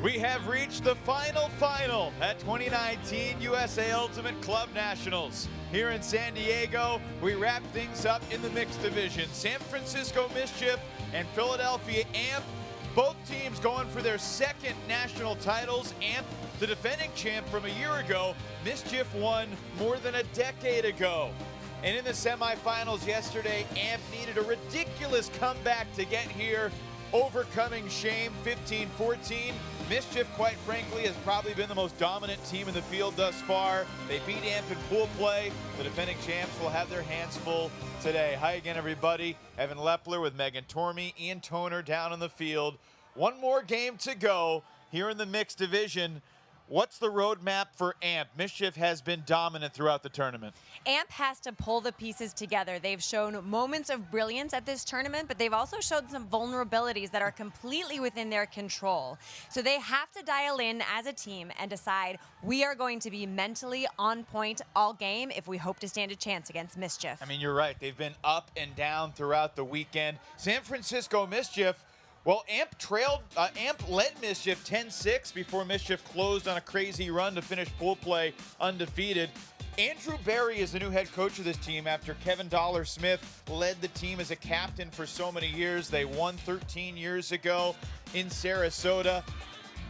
We have reached the final at 2019 USA Ultimate Club Nationals. Here in San Diego, we wrap things up in the mixed division. San Francisco Mischief and Philadelphia Amp, both teams going for their second national titles. Amp, the defending champ from a year ago. Mischief won more than a decade ago. And in the semifinals yesterday, Amp needed a ridiculous comeback to get here, overcoming shame 15-14. Mischief, quite frankly, has probably been the most dominant team in the field thus far. They beat Amp in pool play. The defending champs will have their hands full today. Hi again, everybody. Evan Lepler with Megan Tormey, Ian Toner down in the field. One more game to go here in the mixed division. What's the roadmap for Amp? Mischief has been dominant throughout the tournament. Amp has to pull the pieces together. They've shown moments of brilliance at this tournament, but they've also showed some vulnerabilities that are completely within their control. So they have to dial in as a team and decide, we are going to be mentally on point all game if we hope to stand a chance against Mischief. I mean, you're right. They've been up and down throughout the weekend. San Francisco Mischief, well, Amp led Mischief 10-6 before Mischief closed on a crazy run to finish pool play undefeated. Andrew Barry is the new head coach of this team after Kevin Dollar-Smith led the team as a captain for so many years. They won 13 years ago in Sarasota.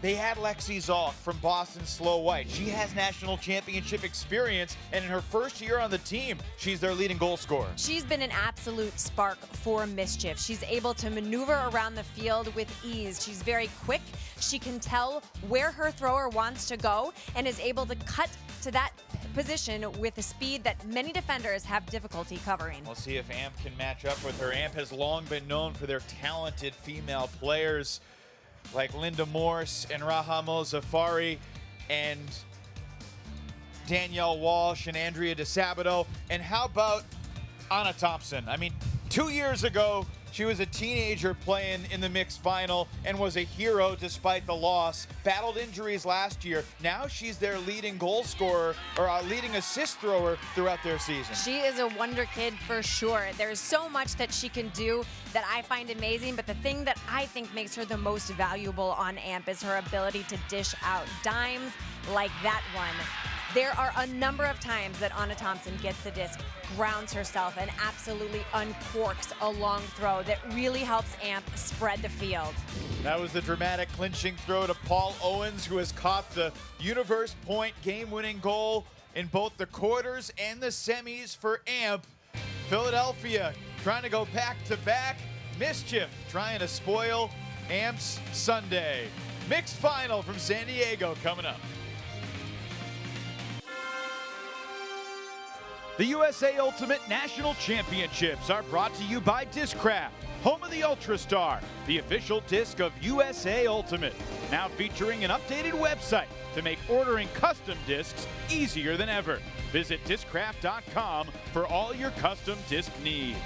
They had Lexi Zalk from Boston Slow White. She has national championship experience, and in her first year on the team, she's their leading goal scorer. She's been an absolute spark for Mischief. She's able to maneuver around the field with ease. She's very quick. She can tell where her thrower wants to go and is able to cut to that position with a speed that many defenders have difficulty covering. We'll see if Amp can match up with her. Amp has long been known for their talented female players like Linda Morse and Rahamo Zafari and Danielle Walsh and Andrea DeSabato. And how about Anna Thompson? I mean, 2 years ago, she was a teenager playing in the mixed final and was a hero despite the loss. Battled injuries last year. Now she's their leading goal scorer, or leading assist thrower throughout their season. She is a wonder kid for sure. There's so much that she can do that I find amazing, but the thing that I think makes her the most valuable on Amp is her ability to dish out dimes like that one. There are a number of times that Anna Thompson gets the disc, grounds herself, and absolutely uncorks a long throw that really helps Amp spread the field. That was the dramatic clinching throw to Paul Owens, who has caught the Universe Point game-winning goal in both the quarters and the semis for Amp. Philadelphia trying to go back-to-back. Mischief trying to spoil Amp's Sunday. Mixed final from San Diego coming up. The USA Ultimate National Championships are brought to you by Discraft, home of the UltraStar, the official disc of USA Ultimate. Now featuring an updated website to make ordering custom discs easier than ever. Visit Discraft.com for all your custom disc needs.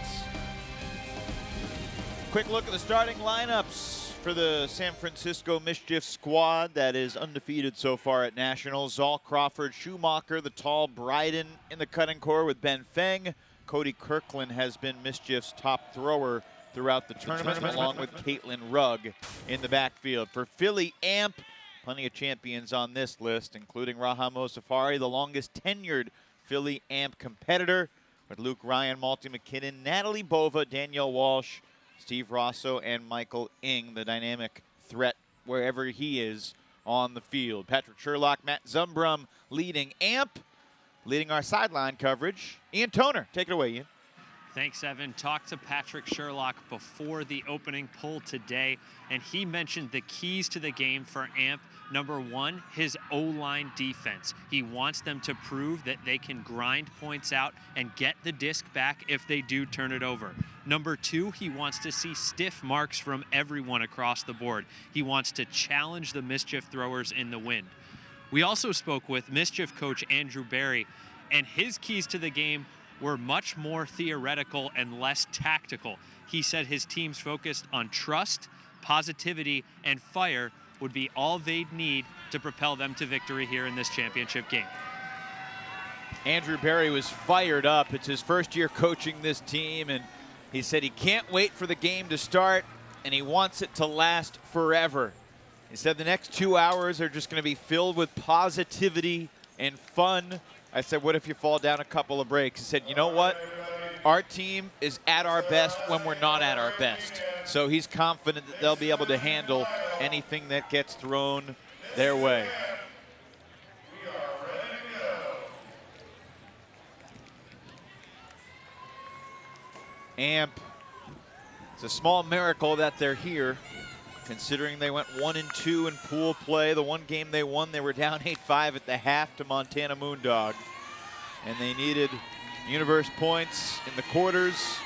Quick look at the starting lineups for the San Francisco Mischief squad that is undefeated so far at Nationals. Zal Crawford, Schumacher, the tall Bryden in the cutting core with Ben Feng. Cody Kirkland has been Mischief's top thrower throughout the tournament, along with Caitlin Rugg in the backfield. For Philly Amp, plenty of champions on this list, including Rahamo Safari, the longest tenured Philly Amp competitor, with Luke Ryan, Malty McKinnon, Natalie Bova, Danielle Walsh, Steve Rosso, and Michael Ing, the dynamic threat wherever he is on the field. Patrick Sherlock, Matt Zumbrum leading Amp, leading our sideline coverage. Ian Toner, take it away, Ian. Thanks, Evan. Talked to Patrick Sherlock before the opening pull today, and he mentioned the keys to the game for Amp. Number one, his O-line defense. He wants them to prove that they can grind points out and get the disc back if they do turn it over. Number two, he wants to see stiff marks from everyone across the board. He wants to challenge the Mischief throwers in the wind. We also spoke with Mischief coach Andrew Barry, and his keys to the game were much more theoretical and less tactical. He said his team's focused on trust, positivity, and fire would be all they'd need to propel them to victory here in this championship game. Andrew Barry was fired up. It's his first year coaching this team, and he said he can't wait for the game to start, and he wants it to last forever. He said the next 2 hours are just going to be filled with positivity and fun. I said, what if you fall down a couple of breaks? He said, you know what? Our team is at our best when we're not at our best. So he's confident that they'll be able to handle anything that gets thrown their way. Amp, it's a small miracle that they're here, considering they went 1-2 in pool play. The one game they won, they were down 8-5 at the half to Montana Moondog. And they needed universe points in the quarters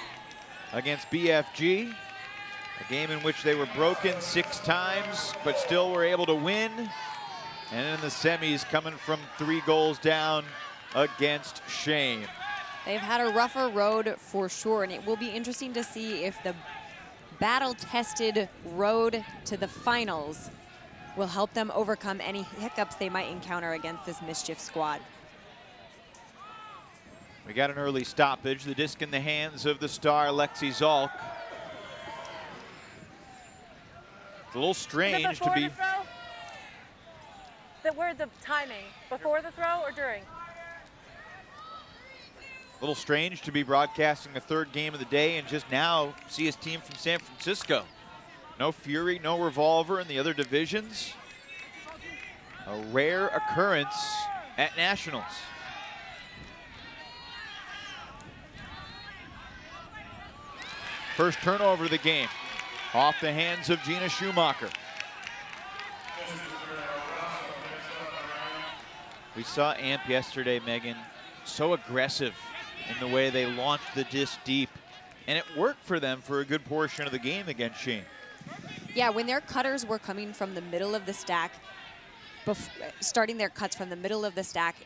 against BFG, a game in which they were broken 6 times, but still were able to win. And in the semis, coming from 3 goals down against Shane. They've had a rougher road for sure, and it will be interesting to see if the battle-tested road to the finals will help them overcome any hiccups they might encounter against this Mischief squad. We got an early stoppage. The disc in the hands of the star, Lexi Zalk. It's a little strange to be... Where's the timing? Before the throw or during? A little strange to be broadcasting the 3rd game of the day and just now see his team from San Francisco. No Fury, no Revolver in the other divisions. A rare occurrence at Nationals. First turnover of the game, off the hands of Gina Schumacher. We saw Amp yesterday, Megan, so aggressive in the way they launched the disc deep. And it worked for them for a good portion of the game against Shane. Yeah, when their cutters were coming from the middle of the stack, starting their cuts from the middle of the stack,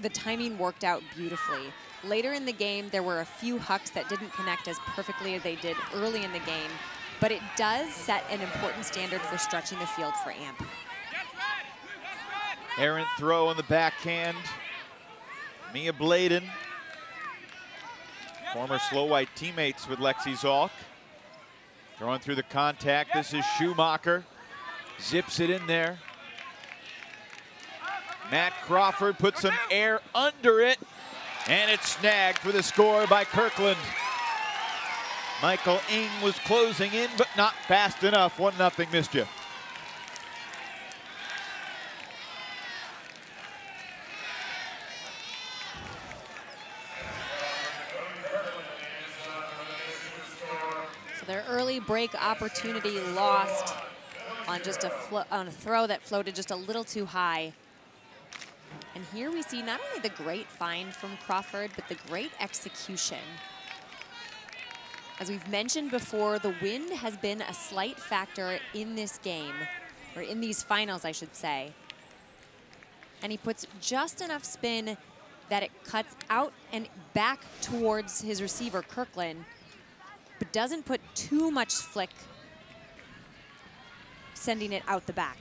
the timing worked out beautifully. Later in the game, there were a few hucks that didn't connect as perfectly as they did early in the game, but it does set an important standard for stretching the field for Amp. Errant throw on the backhand. Mia Bladen, former Slow White teammates with Lexi Zalk. Throwing through the contact, this is Schumacher. Zips it in there. Matt Crawford puts some air under it, and it's snagged for the score by Kirkland. Michael Ing was closing in, but not fast enough. 1-0 Mischief. So their early break opportunity lost on just on a throw that floated just a little too high. And here we see not only the great find from Crawford, but the great execution. As we've mentioned before, the wind has been a slight factor in this game, or in these finals, I should say. And he puts just enough spin that it cuts out and back towards his receiver, Kirkland, but doesn't put too much flick, sending it out the back.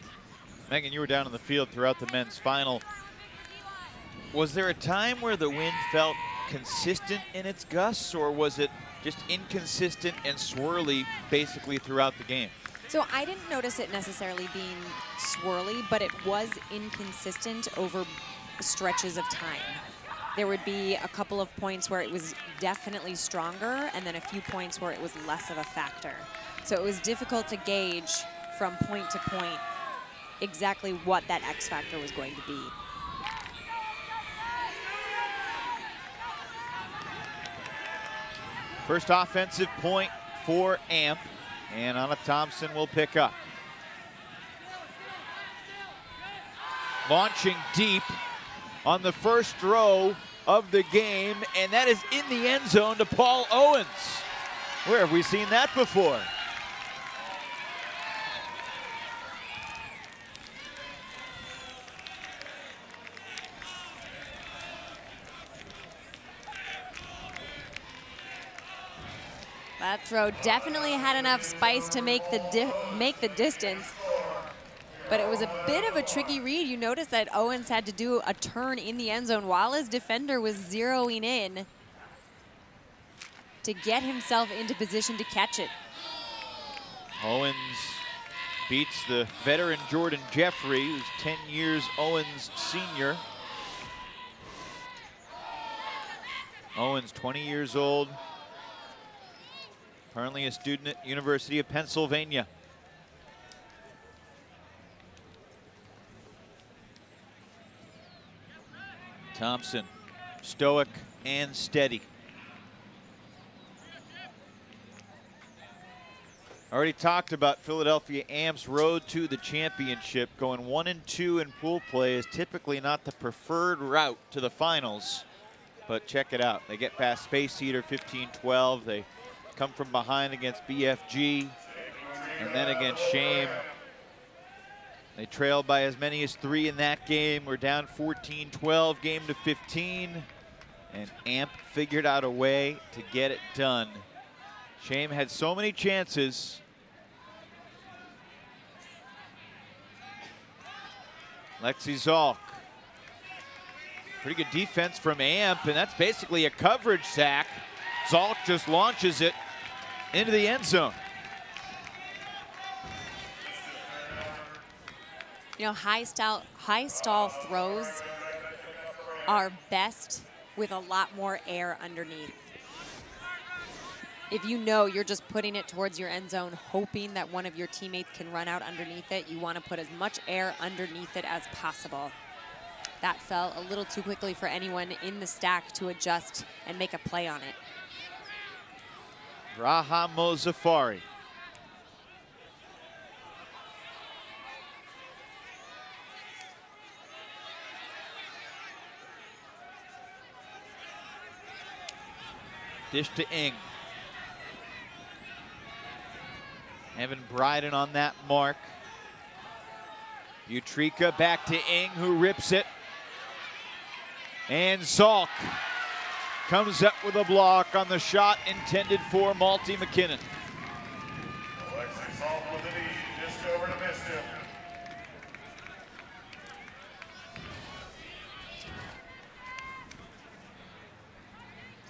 Megan, you were down in the field throughout the men's final. Was there a time where the wind felt consistent in its gusts, or was it just inconsistent and swirly basically throughout the game? So I didn't notice it necessarily being swirly, but it was inconsistent over stretches of time. There would be a couple of points where it was definitely stronger, and then a few points where it was less of a factor. So it was difficult to gauge from point to point exactly what that X factor was going to be. First offensive point for Amp, and Anna Thompson will pick up. Launching deep on the first throw of the game, and that is in the end zone to Paul Owens. Where have we seen that before? That throw definitely had enough spice to make the distance, but it was a bit of a tricky read. You notice that Owens had to do a turn in the end zone while his defender was zeroing in to get himself into position to catch it. Owens beats the veteran Jordan Jeffrey, who's 10 years Owens senior. Owens, 20 years old, currently a student at University of Pennsylvania. Thompson, stoic and steady. Already talked about Philadelphia Amp's road to the championship. Going 1-2 in pool play is typically not the preferred route to the finals. But check it out. They get past Space Heater 15-12. They come from behind against BFG and then against Shame. They trailed by as many as 3 in that game. We're down 14-12, game to 15. And Amp figured out a way to get it done. Shame had so many chances. Lexi Zalk. Pretty good defense from Amp, and that's basically a coverage sack. Zalk just launches it into the end zone. You know, high stall throws are best with a lot more air underneath. If you know you're just putting it towards your end zone, hoping that one of your teammates can run out underneath it, you want to put as much air underneath it as possible. That fell a little too quickly for anyone in the stack to adjust and make a play on it. Raha Mozafari. Dish to Ing. Evan Bryden on that mark. Utrika back to Ing, who rips it. And Zalk comes up with a block on the shot intended for Malty McKinnon. Alexi Zalk with the lead, disc over to Mischief.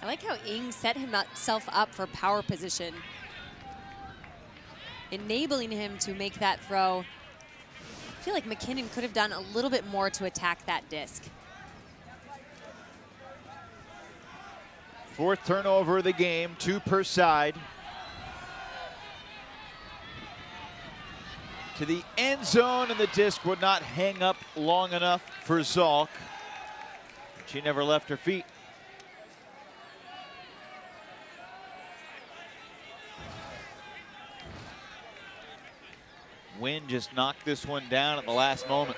I like how Ing set himself up for power position, enabling him to make that throw. I feel like McKinnon could have done a little bit more to attack that disc. Fourth turnover of the game, 2 per side. To the end zone, and the disc would not hang up long enough for Zalk. She never left her feet. Wynn just knocked this one down at the last moment.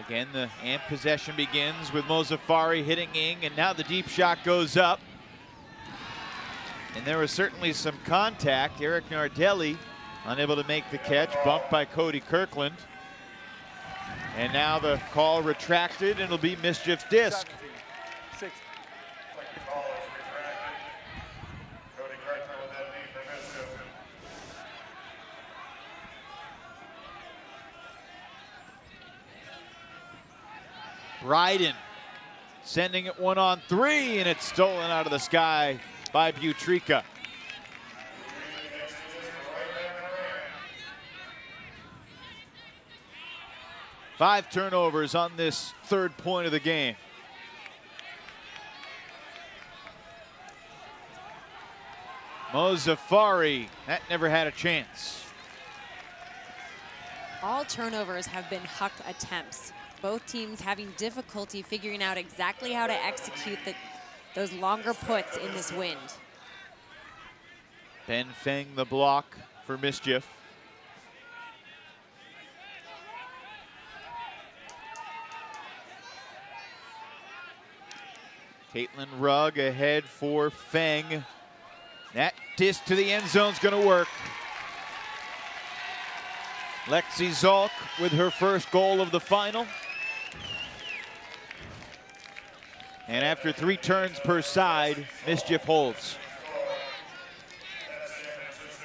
Again, the Amp possession begins with Mozafari hitting Ing, and now the deep shot goes up. And there was certainly some contact. Eric Nardelli unable to make the catch, bumped by Cody Kirkland. And now the call retracted, and it'll be Mischief's disc. Call is retracted. Cody Kirkland with that lead for Mischief. Bryden sending it 1-on-3, and it's stolen out of the sky by Butrika. Five turnovers on this third point of the game. Mozafari, that never had a chance. All turnovers have been Huck attempts. Both teams having difficulty figuring out exactly how to execute those longer puts in this wind. Ben Feng the block for Mischief. Caitlin Rugg ahead for Feng. That disc to the end zone's gonna work. Lexi Zalk with her first goal of the final. And after 3 turns per side, Mischief holds.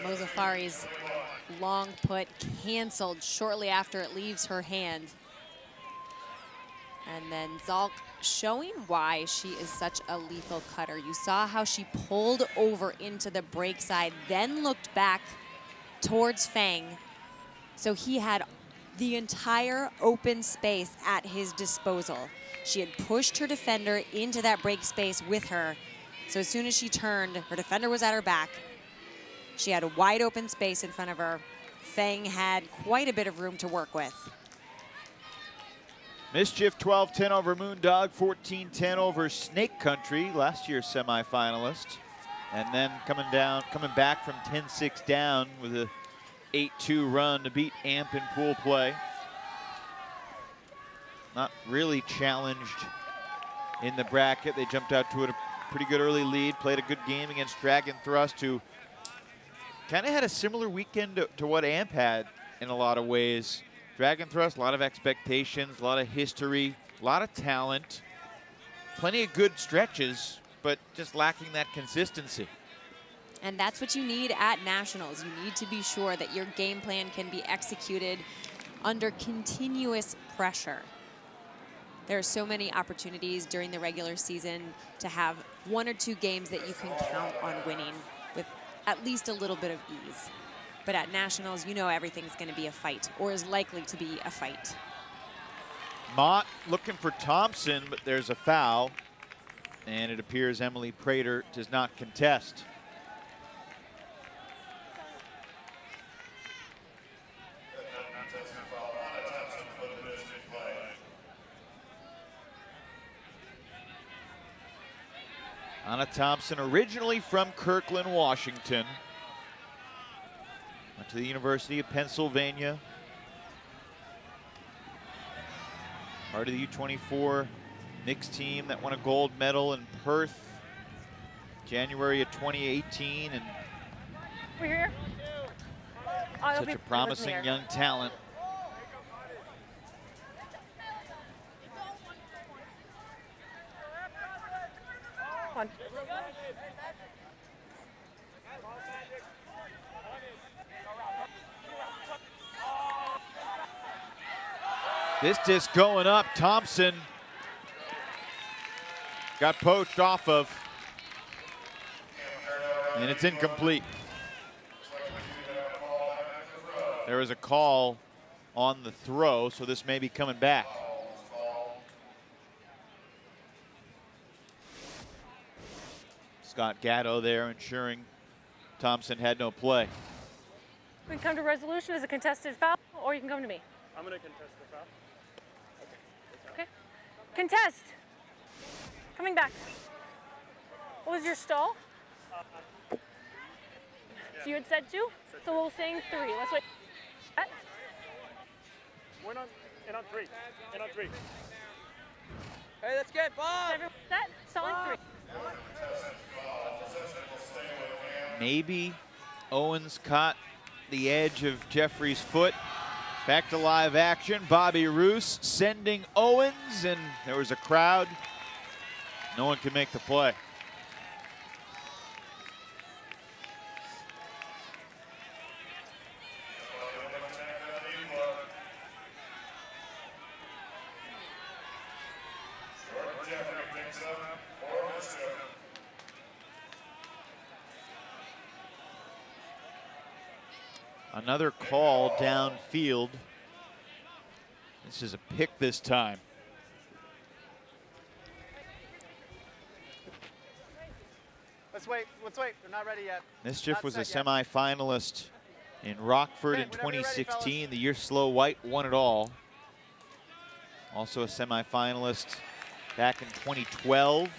Mozafari's long put canceled shortly after it leaves her hand. And then Zalk showing why she is such a lethal cutter. You saw how she pulled over into the break side, then looked back towards Fang. So he had the entire open space at his disposal. She had pushed her defender into that break space with her. So as soon as she turned, her defender was at her back. She had a wide open space in front of her. Fang had quite a bit of room to work with. Mischief 12-10 over Moondog, 14-10 over Snake Country, last year's semifinalist. And then coming back from 10-6 down with a 8-2 run to beat Amp in pool play. Not really challenged in the bracket. They jumped out to a pretty good early lead, played a good game against Dragon Thrust, who kind of had a similar weekend to what Amp had in a lot of ways. Dragon Thrust, a lot of expectations, a lot of history, a lot of talent, plenty of good stretches, but just lacking that consistency. And that's what you need at Nationals. You need to be sure that your game plan can be executed under continuous pressure. There are so many opportunities during the regular season to have 1 or 2 games that you can count on winning with at least a little bit of ease. But at Nationals, you know everything's going to be a fight, or is likely to be a fight. Mott looking for Thompson, but there's a foul. And it appears Emily Prater does not contest. Anna Thompson, originally from Kirkland, Washington. Went to the University of Pennsylvania. Part of the U24 mixed team that won a gold medal in Perth, January of 2018. And We're here. such a promising young talent. Come on. This disc going up, Thompson got poached off of, and it's incomplete. There was a call on the throw, so this may be coming back. Scott Gatto there ensuring Thompson had no play. We can come to resolution as a contested foul, or you can come to me. I'm going to contest the foul. Okay. Contest. Coming back. What was your stall? So you had said 2? So we'll sing 3. Let's wait. We're not in on 3. In on 3. Hey, that's good, Bob. Everyone set? Stalling 3. Maybe Owens caught the edge of Jeffrey's foot. Back to live action. Bobby Roos sending Owens, and there was a crowd. No one can make the play. Another call downfield. This is a pick this time. Let's wait. They're not ready yet. Mischief was a semifinalist in Rockford in 2016. The year Slow White won it all. Also a semifinalist back in 2012.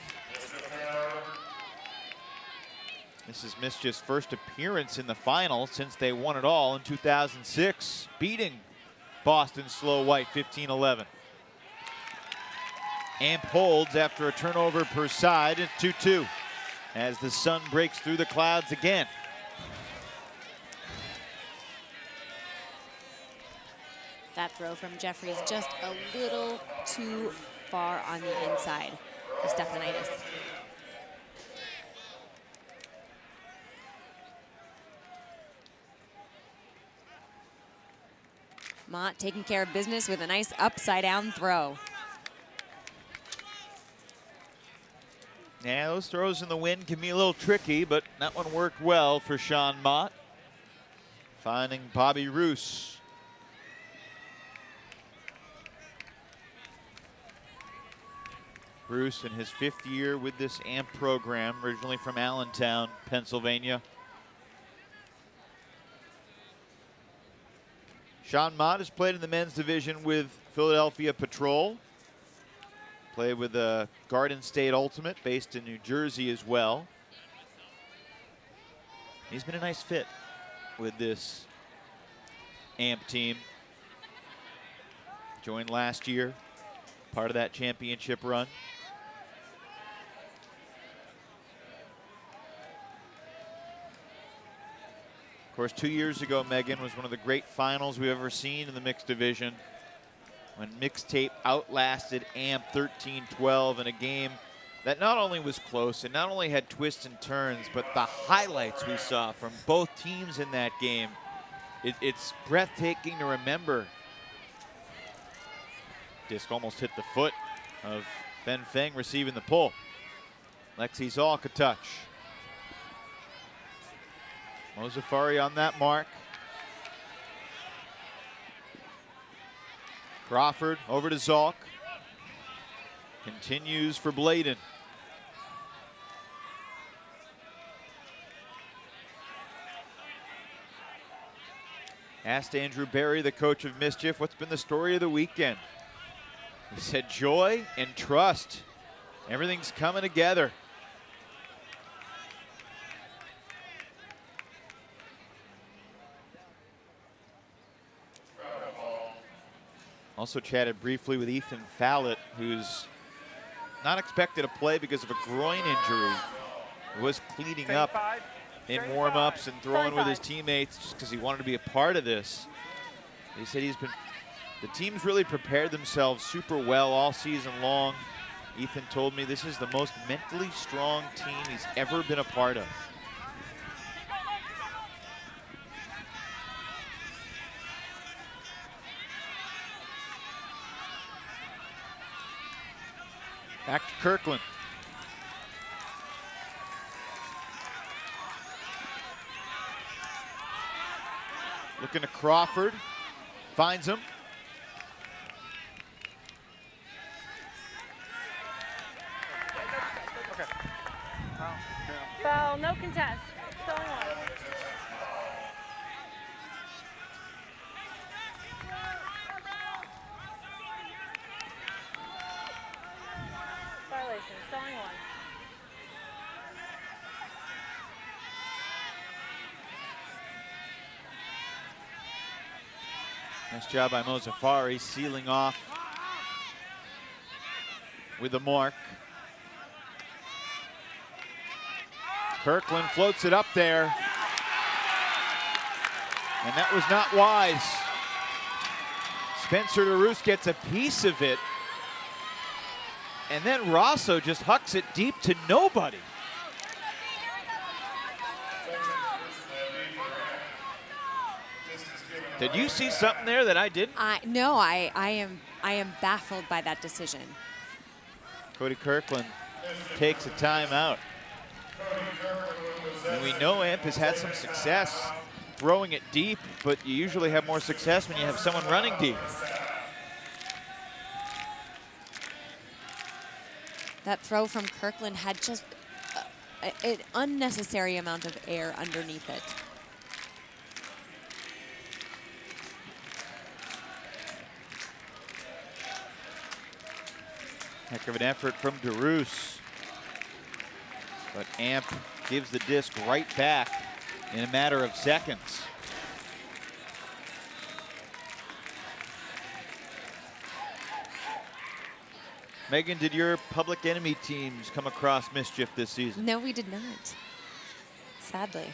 This is Mischief's first appearance in the final since they won it all in 2006, beating Boston Slow White 15-11. Amp holds after a turnover per side at 2-2 as the sun breaks through the clouds again. That throw from Jeffries just a little too far on the inside for Stephanitis. Mott taking care of business with a nice upside down throw. Yeah, those throws in the wind can be a little tricky, but that one worked well for Sean Mott. Finding Bobby Roos. Bruce in his 5th year with this AMP program, originally from Allentown, Pennsylvania. Sean Mott has played in the men's division with Philadelphia Patrol. Played with the Garden State Ultimate, based in New Jersey as well. He's been a nice fit with this AMP team. Joined last year, part of that championship run. Of course, 2 years ago, Megan, was one of the great finals we've ever seen in the mixed division, when Mixtape outlasted AMP 13-12 in a game that not only was close and not only had twists and turns, but the highlights we saw from both teams in that game, it's breathtaking to remember. Disc almost hit the foot of Ben Feng receiving the pull. Lexi Zalk a touch. Mozafari on that mark. Crawford over to Zalk. Continues for Bladen. Asked Andrew Barry, the coach of Mischief, what's been the story of the weekend? He said joy and trust. Everything's coming together. Also chatted briefly with Ethan Fallett, who's not expected to play because of a groin injury. He was cleaning up in warm-ups and throwing with his teammates just because he wanted to be a part of this. He said the team's really prepared themselves super well all season long. Ethan told me this is the most mentally strong team he's ever been a part of. Back to Kirkland. Looking to Crawford. Finds him. Foul, no contest. Still on one. Violation, still on one. Nice job by Mozafari, sealing off with the mark. Kirkland floats it up there. And that was not wise. Spencer DeRoos gets a piece of it. And then Rosso just hucks it deep to nobody. Did you see something there that I didn't? No, I am baffled by that decision. Cody Kirkland takes a timeout. And we know AMP has had some success throwing it deep, but you usually have more success when you have someone running deep. That throw from Kirkland had just an unnecessary amount of air underneath it. Heck of an effort from DeRoos. But AMP gives the disc right back in a matter of seconds. Megan, did your Public Enemy teams come across Mischief this season? No, we did not, sadly.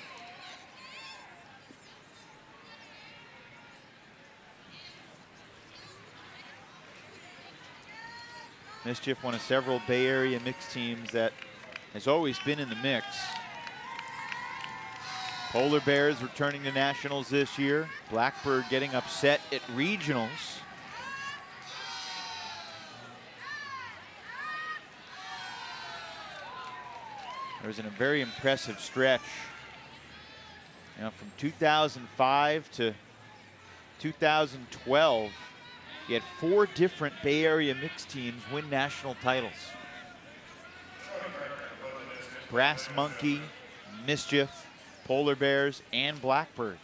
Mischief, one of several Bay Area mixed teams that has always been in the mix. Polar Bears returning to nationals this year. Blackbird getting upset at regionals. There was a very impressive stretch. You know, from 2005 to 2012, you had 4 different Bay Area mixed teams win national titles. Brass Monkey, Mischief, Polar Bears, and Blackbird.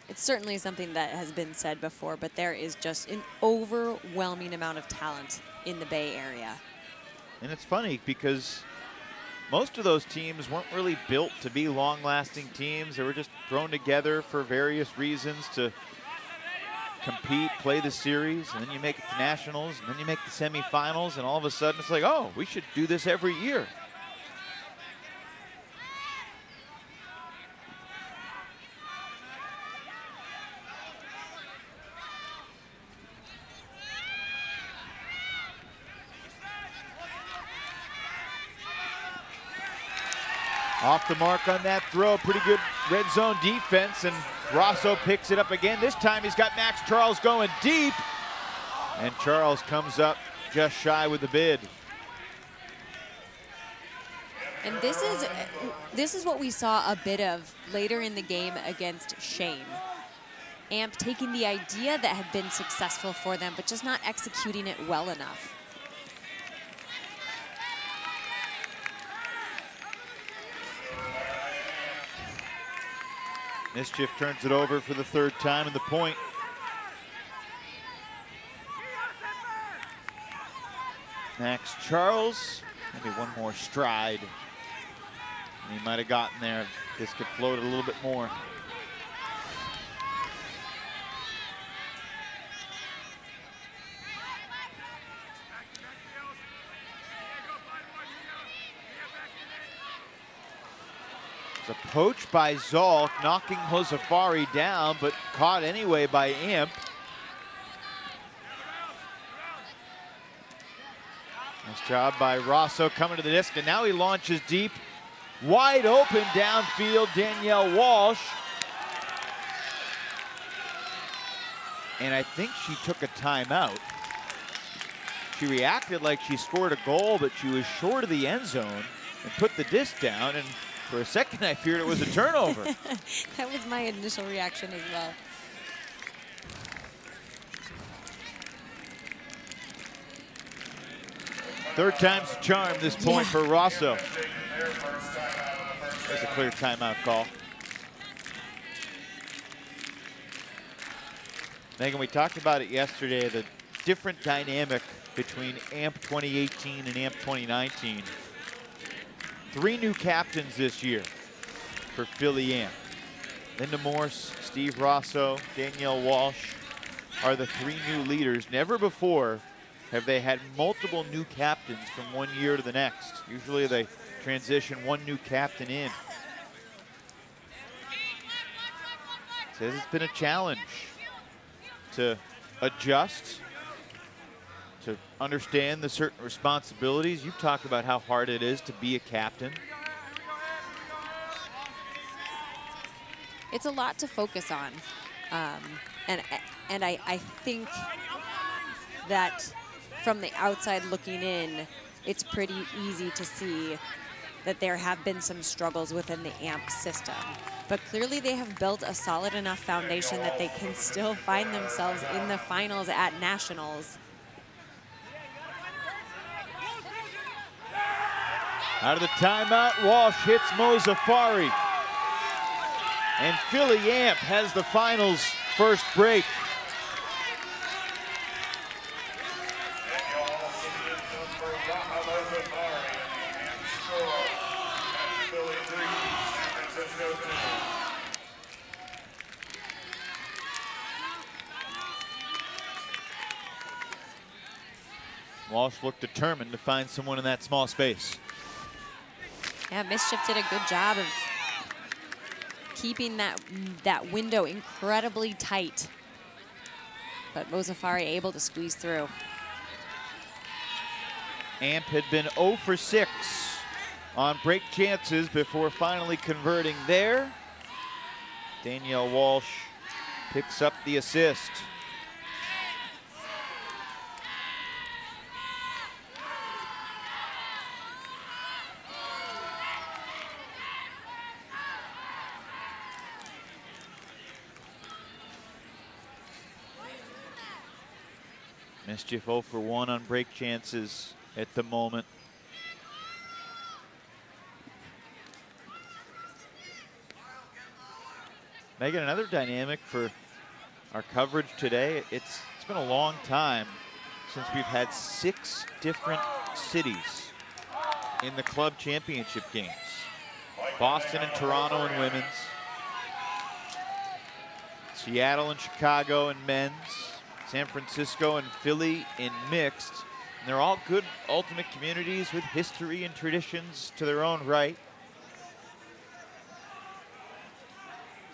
It's certainly something that has been said before, but there is just an overwhelming amount of talent in the Bay Area. And it's funny because most of those teams weren't really built to be long-lasting teams. They were just thrown together for various reasons to compete, play the series, and then you make it to nationals, and then you make the semifinals, and all of a sudden it's like, oh, we should do this every year. Off the mark on that throw. Pretty good red zone defense, and Rosso picks it up again. This time he's got Max Charles going deep, and Charles comes up just shy with the bid. And this is what we saw a bit of later in the game against Shane. Amp taking the idea that had been successful for them, but just not executing it well enough. Mischief turns it over for the 3rd time in the point. Max Charles, maybe one more stride. And he might have gotten there if this could float a little bit more. It's a poach by Zolk, knocking Hosafari down, but caught anyway by Amp. Nice job by Rosso coming to the disc, and now he launches deep. Wide open downfield, Danielle Walsh. And I think she took a timeout. She reacted like she scored a goal, but she was short of the end zone and put the disc down, and for a second I feared it was a turnover. That was my initial reaction as well. Third time's the charm, this point for Rosso. There's a clear timeout call. Megan, we talked about it yesterday, the different dynamic between AMP 2018 and AMP 2019. 3 new captains this year for Philly AMP. Linda Morse, Steve Rosso, Danielle Walsh are the 3 new leaders. Never before have they had multiple new captains from one year to the next. Usually they transition one new captain in. Says it's been a challenge to adjust, to understand the certain responsibilities. You've talked about how hard it is to be a captain. It's a lot to focus on. And I think that from the outside looking in, it's pretty easy to see that there have been some struggles within the AMP system. But clearly they have built a solid enough foundation that they can still find themselves in the finals at nationals. Out of the timeout, Walsh hits Mozafari. And Philly AMP has the finals first break. Walsh looked determined to find someone in that small space. Yeah, Mischief did a good job of keeping that window incredibly tight. But Mozafari able to squeeze through. AMP had been 0 for 6 on break chances before finally converting there. Danielle Walsh picks up the assist. Mischief 0 for 1 on break chances at the moment. Megan, another dynamic for our coverage today. It's been a long time since we've had 6 different cities in the club championship games. Boston and Toronto in women's, Seattle and Chicago in men's, San Francisco and Philly in mixed. And they're all good ultimate communities with history and traditions to their own right.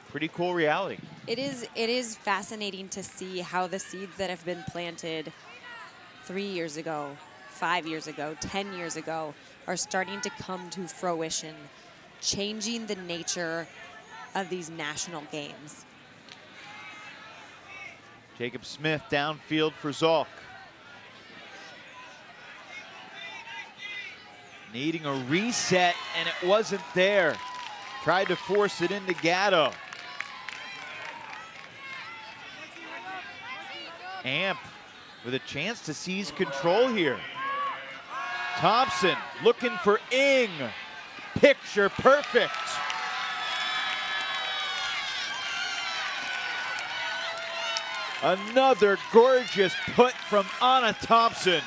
Pretty cool reality. It is fascinating to see how the seeds that have been planted 3 years ago, 5 years ago, 10 years ago are starting to come to fruition, changing the nature of these national games. Jacob Smith downfield for Zalk. Needing a reset, and it wasn't there. Tried to force it into Gatto. Amp with a chance to seize control here. Thompson looking for Ing. Picture perfect. Another gorgeous put from Anna Thompson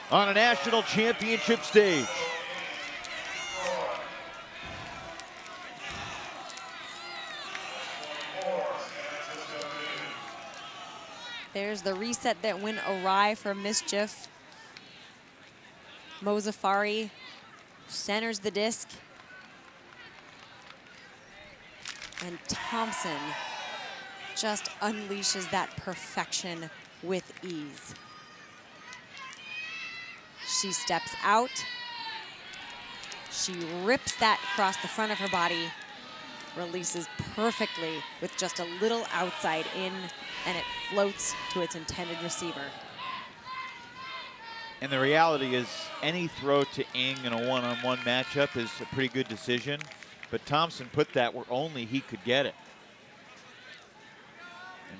on a national championship stage. There's the reset that went awry for Mischief. Mozafari centers the disc. And Thompson just unleashes that perfection with ease. She steps out. She rips that across the front of her body, releases perfectly with just a little outside in, and it floats to its intended receiver. And the reality is any throw to Ing in a one-on-one matchup is a pretty good decision, but Thompson put that where only he could get it.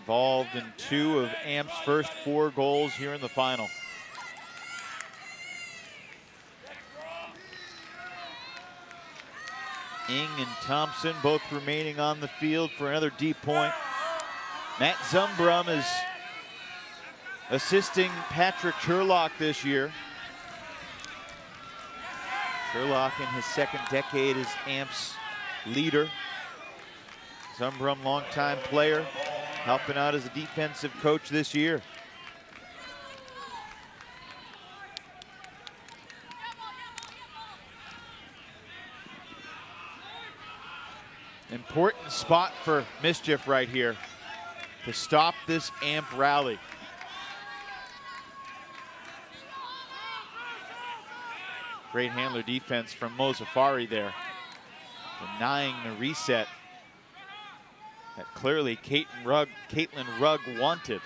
Involved in 2 of Amp's first 4 goals here in the final. Ing and Thompson both remaining on the field for another deep point. Matt Zumbrum is assisting Patrick Sherlock this year. Sherlock in his 2nd decade as Amp's leader. Zumbrum, longtime player, helping out as a defensive coach this year. Important spot for Mischief right here to stop this Amp rally. Great handler defense from Mozafari there, denying the reset that clearly Caitlin Rugg wanted.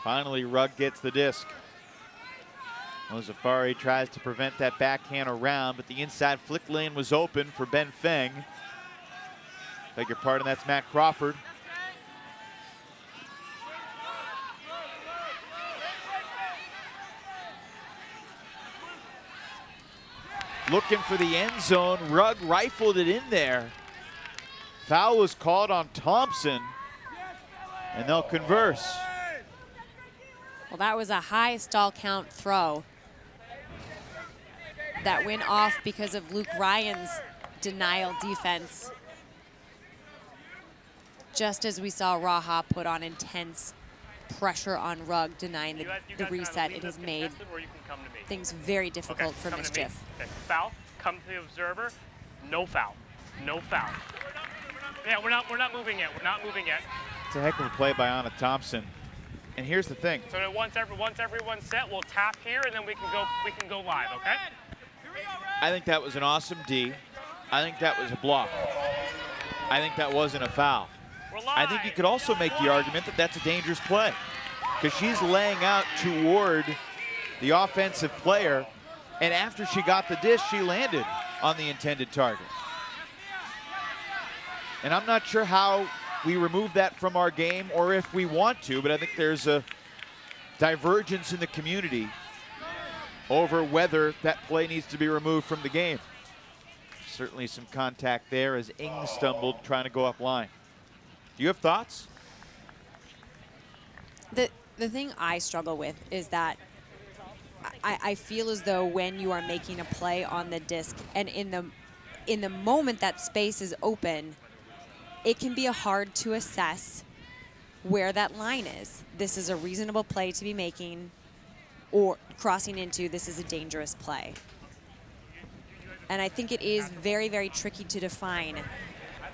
Finally, Rugg gets the disc. Mozafari tries to prevent that backhand around, but the inside flick lane was open for Ben Feng. Beg your pardon, that's Matt Crawford. Looking for the end zone. Rugg rifled it in there. Foul was called on Thompson, and they'll converse. Well, that was a high stall count throw that went off because of Luke Ryan's denial defense. Just as we saw Raha put on intense pressure on Rugg, denying the reset, it has made things very difficult for Mischief. Okay. Foul, come to the observer, no foul, no foul. Yeah, we're not moving yet, we're not moving yet. It's a heck of a play by Anna Thompson. And here's the thing. So once everyone's set, we'll tap here and then we can go live, okay? I think that was an awesome D. I think that was a block. I think that wasn't a foul. I think you could also make the argument that that's a dangerous play because she's laying out toward the offensive player, and after she got the dish, she landed on the intended target. And I'm not sure how we remove that from our game or if we want to, but I think there's a divergence in the community over whether that play needs to be removed from the game. Certainly some contact there as Ng stumbled trying to go up line. Do you have thoughts? The thing I struggle with is that I feel as though when you are making a play on the disc and in the moment that space is open, it can be hard to assess where that line is. This is a reasonable play to be making, or crossing into this is a dangerous play. And I think it is very, very tricky to define.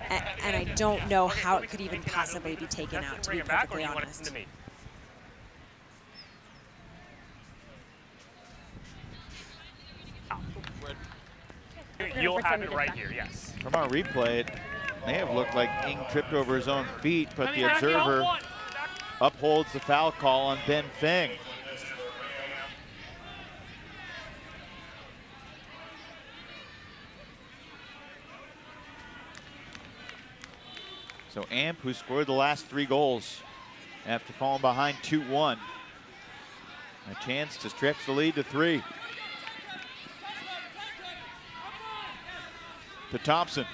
And I don't know how it could even possibly be taken out, to be perfectly honest. You'll have it right here, yes. From our replay, it may have looked like Ng tripped over his own feet, but the observer upholds the foul call on Ben Feng. So Amp, who scored the last 3 goals after falling behind 2-1, a chance to stretch the lead to 3. To Thompson.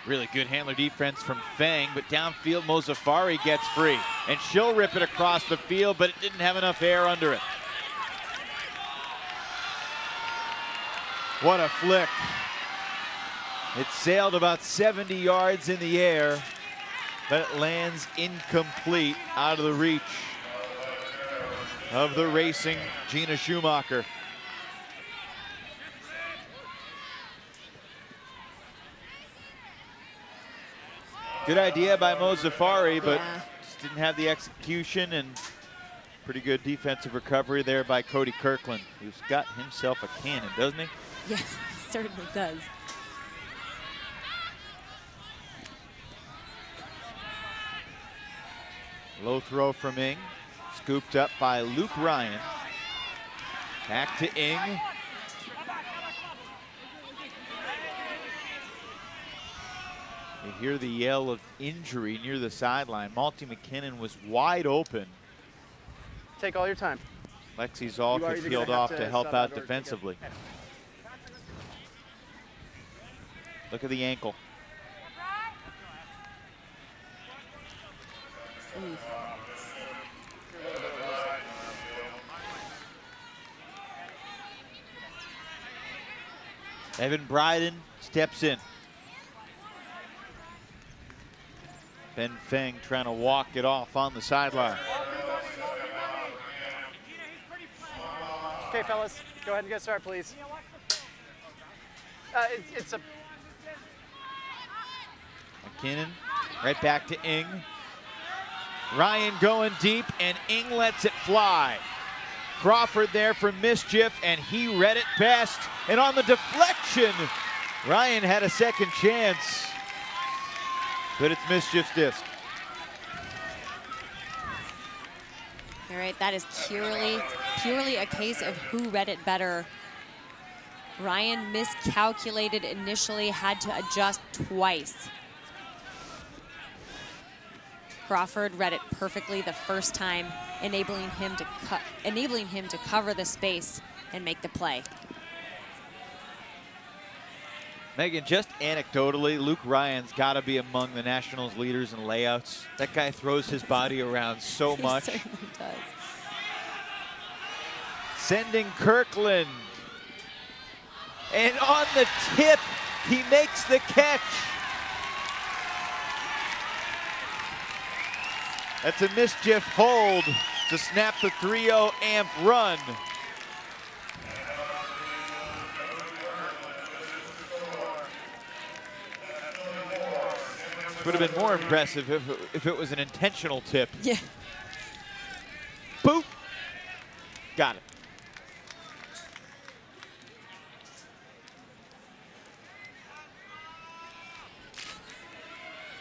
Really good handler defense from Feng, but downfield Mozafari gets free. And she'll rip it across the field, but it didn't have enough air under it. What a flick. It sailed about 70 yards in the air, but it lands incomplete out of the reach of the racing Gina Schumacher. Good idea by Mozafari, but just didn't have the execution, and pretty good defensive recovery there by Cody Kirkland, who's got himself a cannon, doesn't he? Yeah, he certainly does. Low throw from Ng, scooped up by Luke Ryan. Back to Ng. You hear the yell of injury near the sideline. Malty McKinnon was wide open. Take all your time. Lexi Zoll gets peeled off to help out defensively. Look at the ankle. Evan Bryden steps in. Ben Feng trying to walk it off on the sideline. Okay, fellas, go ahead and get started, please. It's a... McKinnon right back to Ng. Ryan going deep, and Ng lets it fly. Crawford there for Mischief, and he read it best. And on the deflection, Ryan had a second chance, but it's Mischief's disc. All right, that is purely a case of who read it better. Ryan miscalculated initially, had to adjust twice. Crawford read it perfectly the first time, enabling him to cover the space and make the play. Megan, just anecdotally, Luke Ryan's got to be among the Nationals leaders in layouts. That guy throws his body around so much. He certainly does. Sending Kirkland. And on the tip, he makes the catch. That's a Mischief hold to snap the 3-0 Amp run. Would have been more impressive if it was an intentional tip. Yeah. Boop. Got it.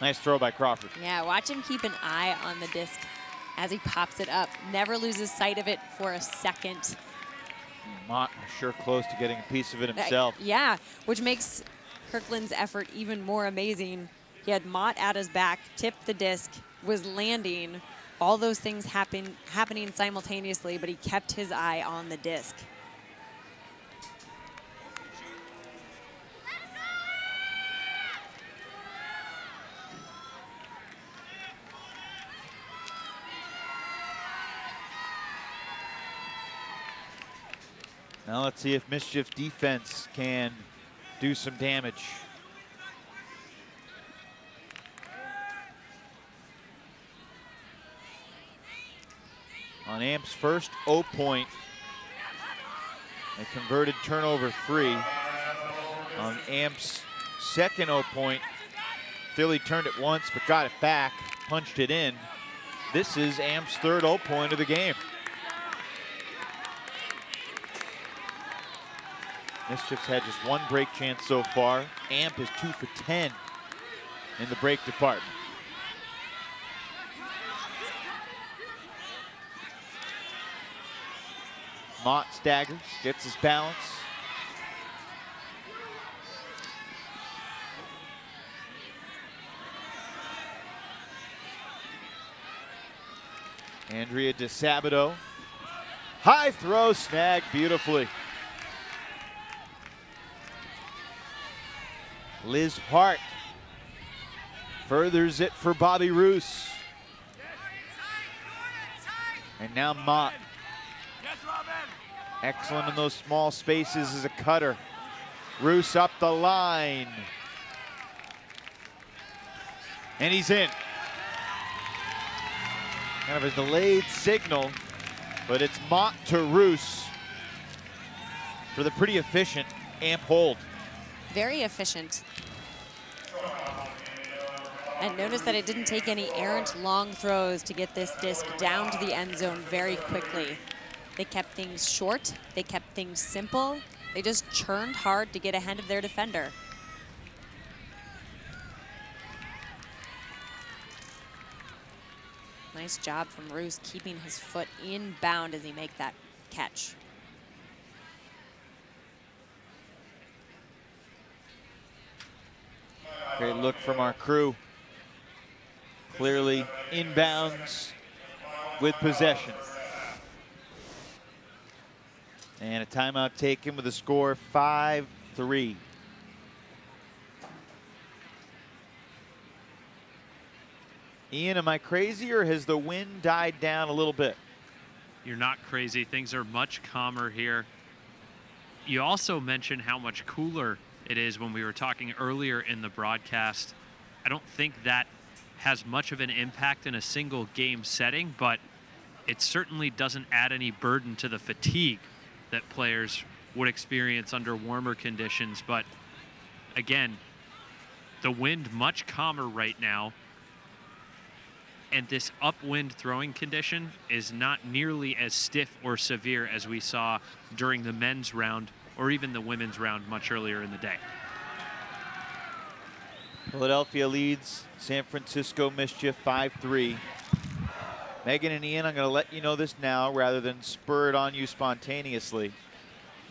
Nice throw by Crawford. Yeah, watch him keep an eye on the disc as he pops it up. Never loses sight of it for a second. Mott sure close to getting a piece of it himself. Yeah, which makes Kirkland's effort even more amazing. He had Mott at his back, tipped the disc, was landing, all those things happening simultaneously, but he kept his eye on the disc. Now let's see if Mischief defense can do some damage. On Amp's first O point, a converted turnover 3. On Amp's second O point, Philly turned it once but got it back, punched it in. This is Amp's third O point of the game. Mischief's had just one break chance so far. Amp is 2 for 10 in the break department. Mott staggers, gets his balance. Andrea DeSabato. High throw, snagged beautifully. Liz Hart furthers it for Bobby Roos. And now Mott. Excellent in those small spaces as a cutter. Roos up the line. And he's in. Kind of a delayed signal, but it's Mott to Roos for the pretty efficient Amp hold. Very efficient. And notice that it didn't take any errant long throws to get this disc down to the end zone very quickly. They kept things short, they kept things simple. They just churned hard to get ahead of their defender. Nice job from Roos keeping his foot in bound as he made that catch. Great look from our crew. Clearly inbounds with possession. And a timeout taken with a score 5-3. Ian, am I crazy or has the wind died down a little bit? You're not crazy. Things are much calmer here. You also mentioned how much cooler it is when we were talking earlier in the broadcast. I don't think that has much of an impact in a single game setting, but it certainly doesn't add any burden to the fatigue that players would experience under warmer conditions. But again, the wind much calmer right now, and this upwind throwing condition is not nearly as stiff or severe as we saw during the men's round or even the women's round much earlier in the day. Philadelphia leads San Francisco Mischief 5-3. Megan and Ian, I'm going to let you know this now rather than spur it on you spontaneously.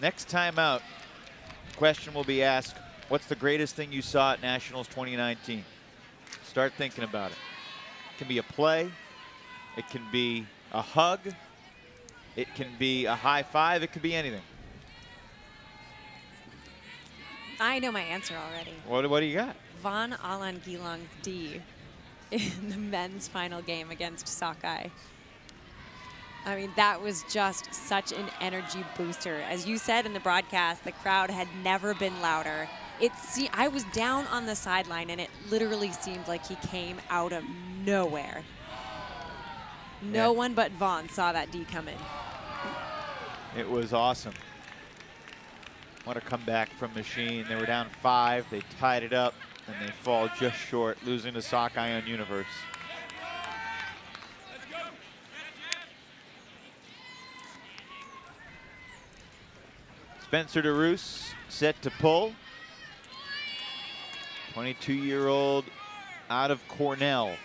Next time out, the question will be asked, what's the greatest thing you saw at Nationals 2019? Start thinking about it. It can be a play. It can be a hug. It can be a high five. It could be anything. I know my answer already. What do you got? Von Alan-Gilong's D in the men's final game against Sockeye. I mean, that was just such an energy booster. As you said in the broadcast, the crowd had never been louder. I was down on the sideline, and it literally seemed like he came out of nowhere. No one but Vaughn saw that D come in. It was awesome. What a comeback from Machine. They were down 5. They tied it up, and they fall just short, losing to Sockeye on Universe. Spencer DeRoos set to pull. 22-year-old out of Cornell.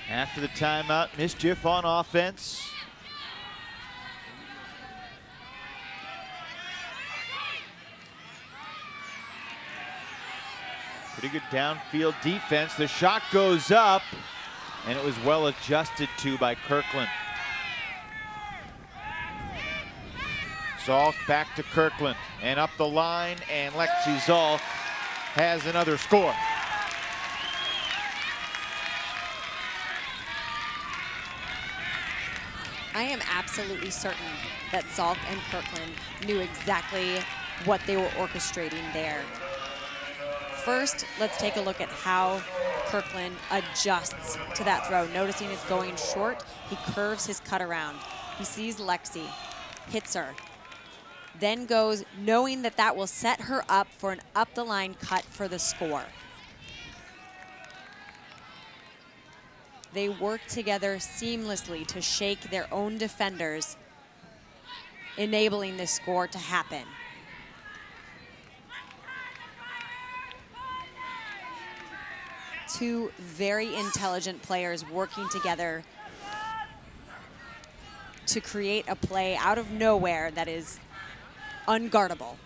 After the timeout, Mischief on offense. Pretty good downfield defense. The shot goes up, and it was well adjusted to by Kirkland. Zolk back to Kirkland, and up the line, and Lexi Zolk has another score. I am absolutely certain that Zolk and Kirkland knew exactly what they were orchestrating there. First, let's take a look at how Kirkland adjusts to that throw. Noticing it's going short, he curves his cut around. He sees Lexi, hits her, then goes knowing that that will set her up for an up-the-line cut for the score. They work together seamlessly to shake their own defenders, enabling this score to happen. Two very intelligent players working together to create a play out of nowhere that is unguardable.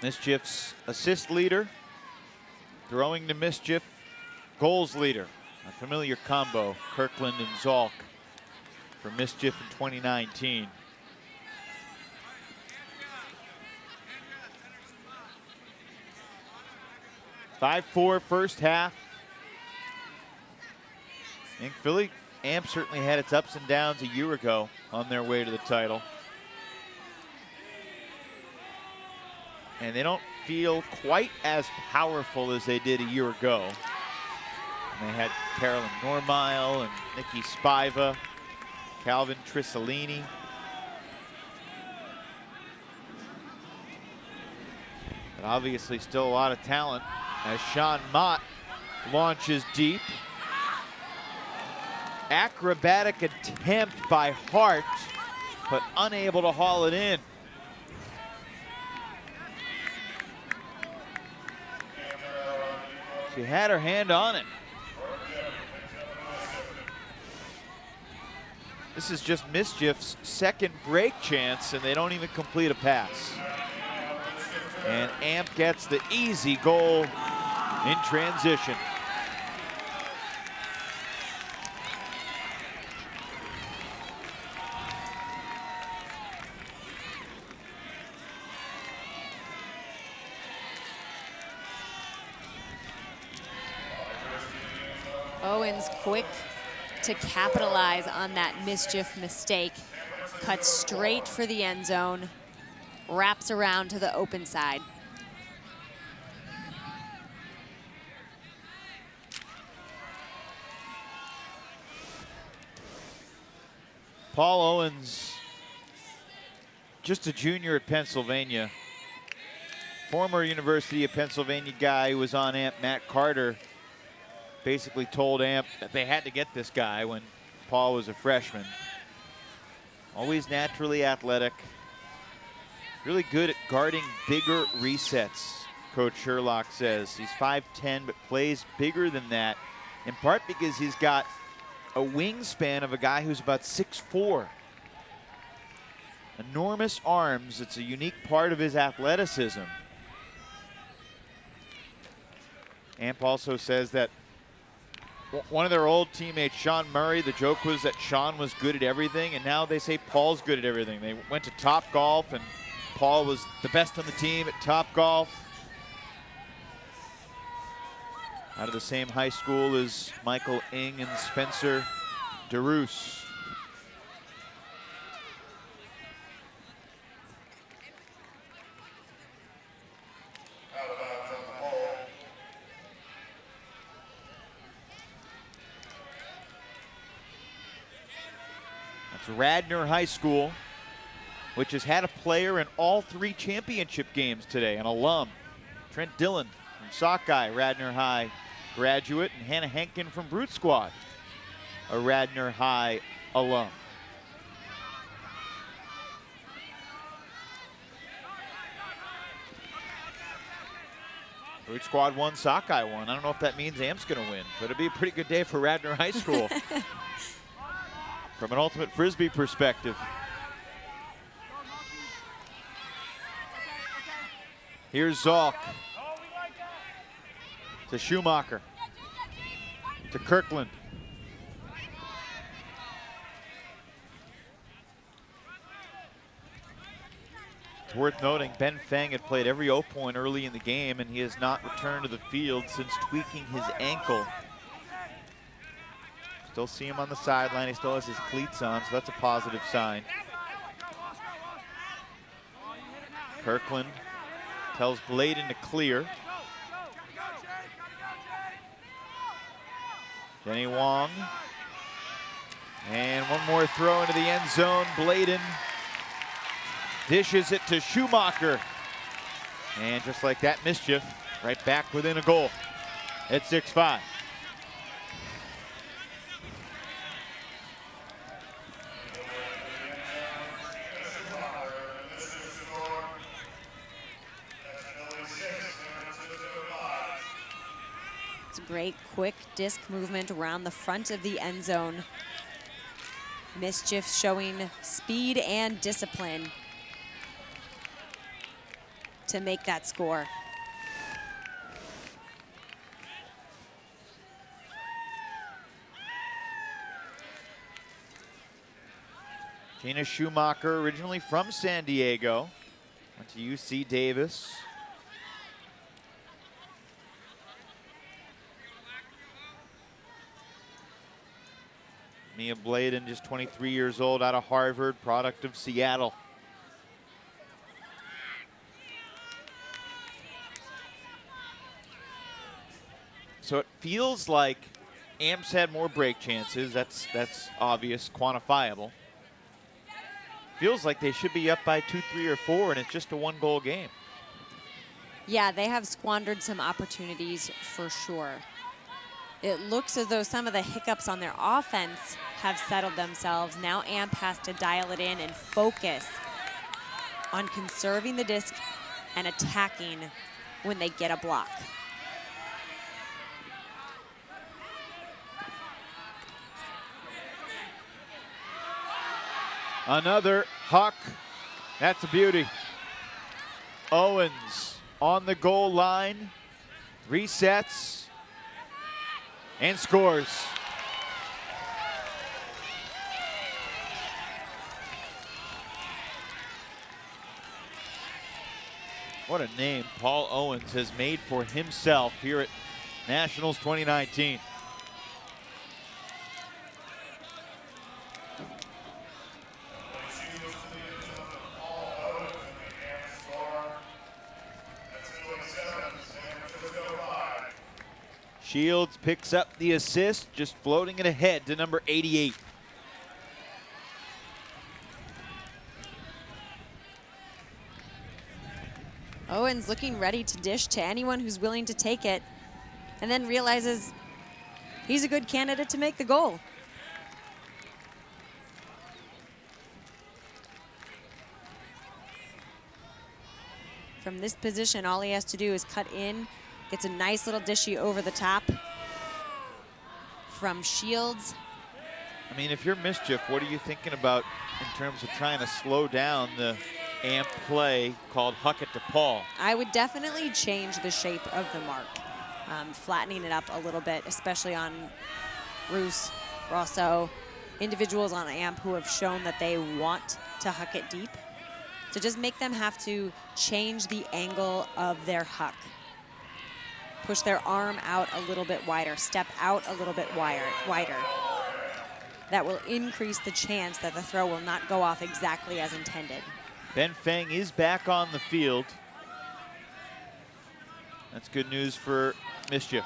Mischief's assist leader, throwing to Mischief, goals leader. A familiar combo, Kirkland and Zolk for Mischief in 2019. (5-4) first half. I think Philly Amp certainly had its ups and downs a year ago on their way to the title. And they don't feel quite as powerful as they did a year ago. And they had Carolyn Normile and Nikki Spiva, Calvin Trissolini. But obviously still a lot of talent as Sean Mott launches deep. Acrobatic attempt by Hart, but unable to haul it in. She had her hand on it. This is just Mischief's second break chance, and they don't even complete a pass. And Amp gets the easy goal in transition. Owens quick to capitalize on that Mischief mistake. Cuts straight for the end zone, wraps around to the open side. Paul Owens, just a junior at Pennsylvania. Former University of Pennsylvania guy who was on Amp, Matt Carter, basically told Amp that they had to get this guy when Paul was a freshman. Always naturally athletic. Really good at guarding bigger resets, Coach Sherlock says. He's 5'10", but plays bigger than that, in part because he's got a wingspan of a guy who's about 6'4". Enormous arms. It's a unique part of his athleticism. Amp also says that one of their old teammates, Sean Murray, the joke was that Sean was good at everything, and now they say Paul's good at everything. They went to Top Golf, and Paul was the best on the team at Top Golf. Out of the same high school as Michael Ing and Spencer DeRoos. That's Radnor High School. which has had a player in all 3 championship games today, an alum. Trent Dillon from Sockeye, Radnor High graduate, and Hannah Henkin from Brute Squad, a Radnor High alum. Brute Squad won, Sockeye won. I don't know if that means Amp's gonna win, but it'll be a pretty good day for Radnor High School from an ultimate frisbee perspective. Here's Zalk to Schumacher to Kirkland. It's worth noting Ben Feng had played every O-point early in the game, and he has not returned to the field since tweaking his ankle. Still see him on the sideline. He still has his cleats on, so that's a positive sign. Kirkland tells Bladen to clear. Jenny Wong. And one more throw into the end zone. Bladen dishes it to Schumacher. And just like that, Mischief right back within a goal at 6-5. It's a great quick disc movement around the front of the end zone. Mischief showing speed and discipline to make that score. Gina Schumacher, originally from San Diego, went to UC Davis. Mia Bladen, just 23 years old, out of Harvard, product of Seattle. So it feels like Amp's had more break chances. That's obvious, quantifiable. Feels like they should be up by 2, 3, or 4, and it's just a 1-goal game. Yeah, they have squandered some opportunities for sure. It looks as though some of the hiccups on their offense have settled themselves. Now Amp has to dial it in and focus on conserving the disc and attacking when they get a block. Another huck. That's a beauty. Owens on the goal line, resets, and scores. What a name Paul Owens has made for himself here at Nationals 2019. Shields picks up the assist, just floating it ahead to number 88. Owens looking ready to dish to anyone who's willing to take it, and then realizes he's a good candidate to make the goal. From this position, all he has to do is cut in, gets a nice little dishy over the top from Shields. I mean, if you're Mischief, what are you thinking about in terms of trying to slow down the Amp play called Huck It to Paul? I would definitely change the shape of the mark, flattening it up a little bit, especially on Roos, Rosso, individuals on Amp who have shown that they want to huck it deep. So just make them have to change the angle of their huck. Push their arm out a little bit wider, step out a little bit wider. That will increase the chance that the throw will not go off exactly as intended. Ben Feng is back on the field. That's good news for Mischief.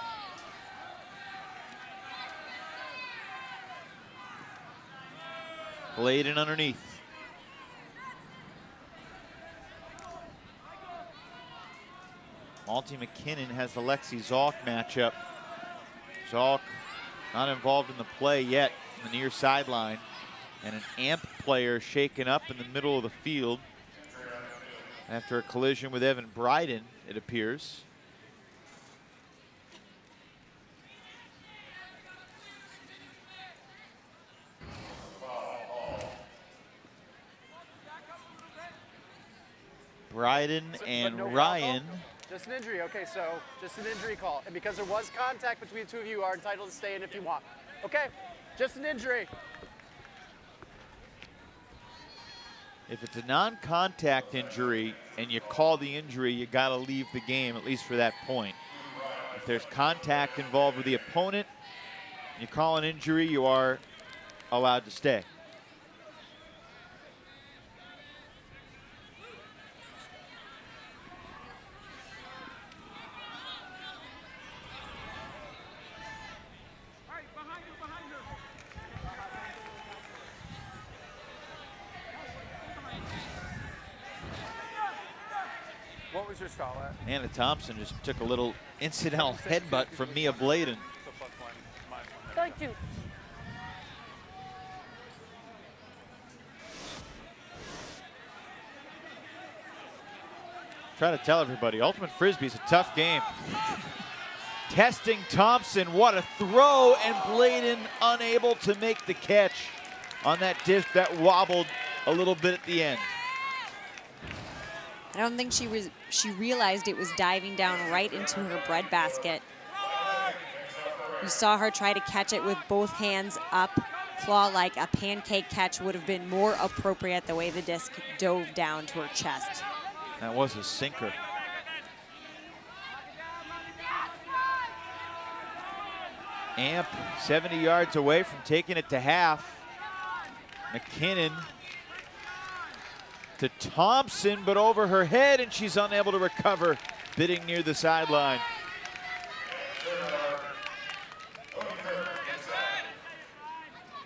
Bladen underneath. Alti McKinnon has the Lexi Zalk matchup. Zalk not involved in the play yet on the near sideline. And an AMP player shaken up in the middle of the field after a collision with Evan Bryden, it appears. Bryden and no foul Ryan. call? Just an injury. Okay, so just an injury call. And because there was contact between the two of you, you are entitled to stay in if you want. Okay, just an injury. If it's a non-contact injury and you call the injury, you got to leave the game, at least for that point. If there's contact involved with the opponent, you call an injury, you are allowed to stay. What was your stall at? Anna Thompson just took a little incidental headbutt from Mia Bladen. Like 2. Try to tell everybody, Ultimate Frisbee is a tough game. Testing Thompson, what a throw, and Bladen unable to make the catch on that disc that wobbled a little bit at the end. I don't think she realized it was diving down right into her breadbasket. You saw her try to catch it with both hands up, claw-like. A pancake catch would have been more appropriate the way the disc dove down to her chest. That was a sinker. Amp 70 yards away from taking it to half. McKinnon to Thompson, but over her head, and she's unable to recover, bidding near the sideline.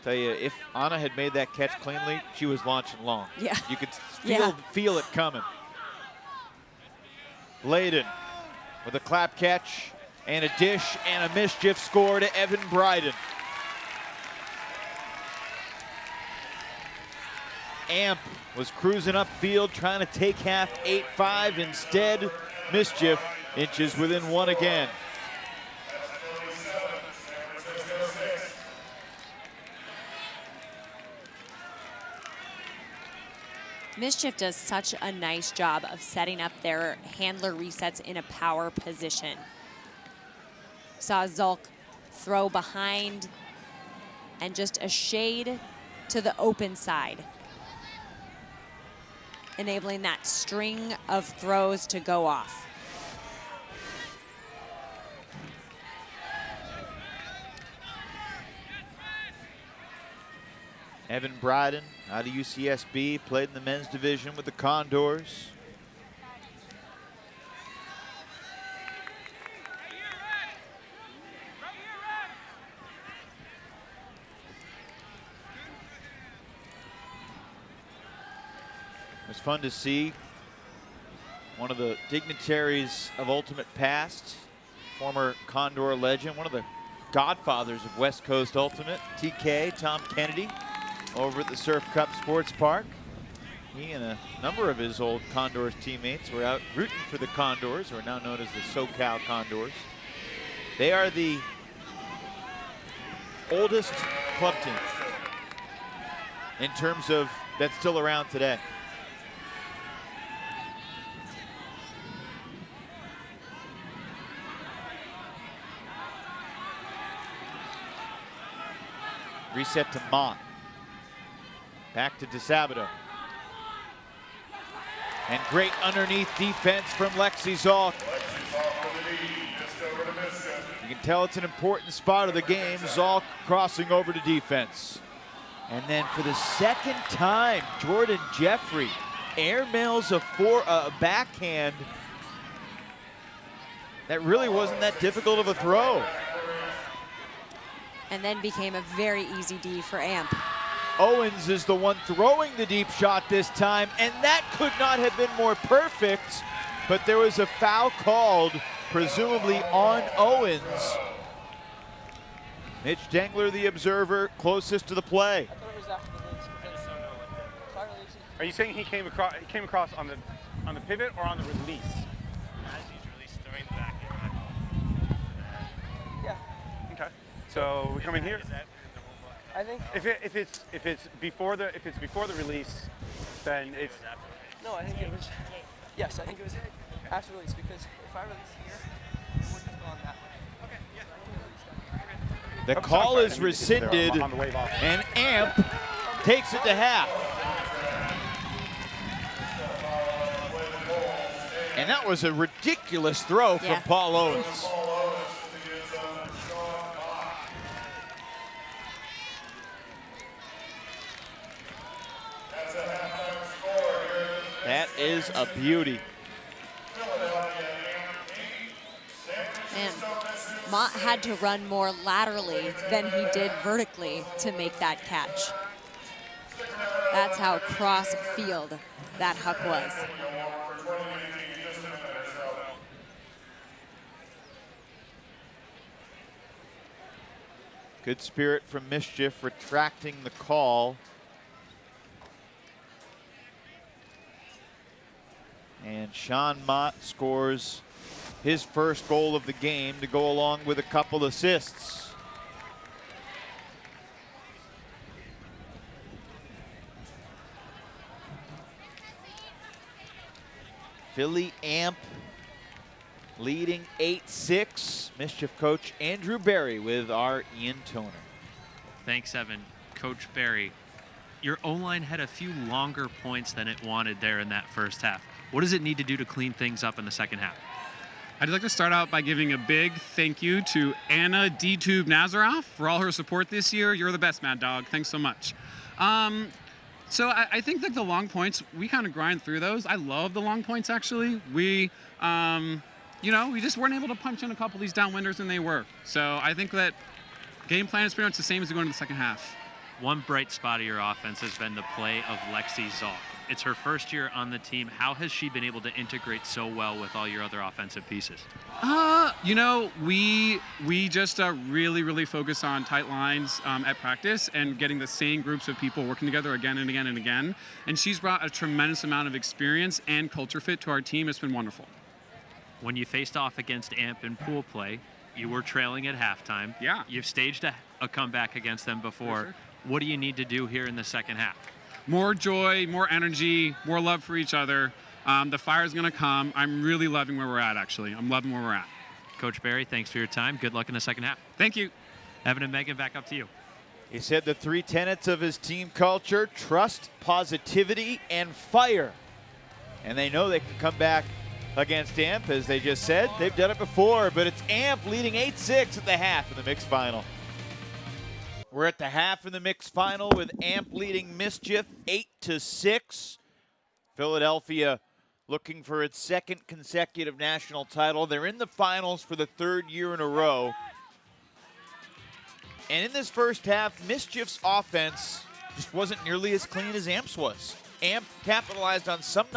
Tell you, if Anna had made that catch cleanly, she was launching long. Yeah. You could feel it coming. Bladen with a clap catch and a dish and a Mischief score to Evan Bryden. Amp was cruising upfield trying to take half 8-5. Instead, Mischief inches within one again. Mischief does such a nice job of setting up their handler resets in a power position. Saw Zalk throw behind and just a shade to the open side, enabling that string of throws to go off. Evan Bryden out of UCSB, played in the men's division with the Condors. It was fun to see one of the dignitaries of Ultimate past, former Condor legend, one of the godfathers of West Coast Ultimate, TK, Tom Kennedy, over at the Surf Cup Sports Park. He and a number of his old Condors teammates were out rooting for the Condors, who are now known as the SoCal Condors. They are the oldest club team in terms of that's still around today. Reset to Mott. Back to DeSabato. And great underneath defense from Lexi Zalk. You can tell it's an important spot of the game. Zalk crossing over to defense. And then for the second time, Jordan Jeffrey airmails a backhand that really wasn't that difficult of a throw. And then became a very easy D for Amp. Owens is the one throwing the deep shot this time, and that could not have been more perfect but there was a foul called, presumably on Owens. Mitch Dengler, the observer, closest to the play. Are you saying he came across on the pivot or on the release? As he's released during the back end. Yeah. Okay. So we come in here. Is that in the rule book? I think if it's before the release, then it's. No, I think it was. Yes, I think it was after release, because if I release here, it would have gone that way. Okay. Yeah. The call is rescinded, and Amp takes it to half. And that was a ridiculous throw from Paul Owens. That is a beauty. Man, Mott had to run more laterally than he did vertically to make that catch. That's how cross field that huck was. Good spirit from Mischief, retracting the call. And Sean Mott scores his first goal of the game to go along with a couple assists. Philly Amp leading 8-6. Mischief coach Andrew Berry with our Ian Toner. Thanks, Evan. Coach Berry, your O-line had a few longer points than it wanted there in that first half. What does it need to do to clean things up in the second half? I'd like to start out by giving a big thank you to Anna D-Tube Nazaroff for all her support this year. You're the best, Mad Dog. Thanks so much. So I think that the long points, we kind of grind through those. I love the long points, actually. We just weren't able to punch in a couple of these downwinders, and they were. So I think that game plan is pretty much the same as we go into the second half. One bright spot of your offense has been the play of Lexi Zalk. It's her first year on the team. How has she been able to integrate so well with all your other offensive pieces? We just really, really focus on tight lines at practice and getting the same groups of people working together again and again and again. And she's brought a tremendous amount of experience and culture fit to our team. It's been wonderful. When you faced off against Amp in pool play, you were trailing at halftime. Yeah. You've staged a comeback against them before. Sure. What do you need to do here in the second half? More joy, more energy, more love for each other. The fire's going to come. I'm really loving where we're at, actually. I'm loving where we're at. Coach Berry, thanks for your time. Good luck in the second half. Thank you. Evan and Megan, back up to you. He said the three tenets of his team culture: trust, positivity, and fire. And they know they can come back against Amp, as they just said. They've done it before, but it's Amp leading 8-6 at the half in the mixed final. We're at the half in the mixed final with Amp leading Mischief 8-6. Philadelphia looking for its second consecutive national title. They're in the finals for the third year in a row. And in this first half, Mischief's offense just wasn't nearly as clean as Amp's was. Amp capitalized on some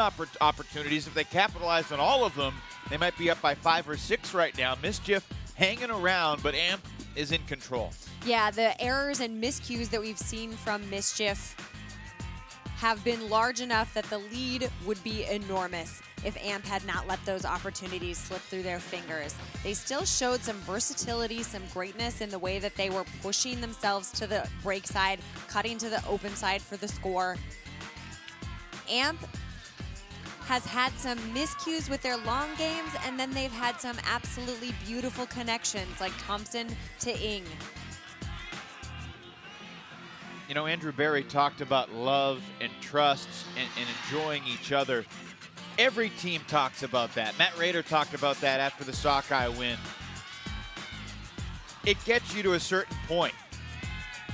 opportunities. If they capitalized on all of them, they might be up by 5 or 6 right now. Mischief hanging around, but Amp is in control. Yeah, the errors and miscues that we've seen from Mischief have been large enough that the lead would be enormous if Amp had not let those opportunities slip through their fingers. They still showed some versatility, some greatness in the way that they were pushing themselves to the break side, cutting to the open side for the score. Amp has had some miscues with their long games, and then they've had some absolutely beautiful connections like Thompson to Ing. You know, Andrew Berry talked about love and trust and enjoying each other. Every team talks about that. Matt Rader talked about that after the Sockeye win. It gets you to a certain point.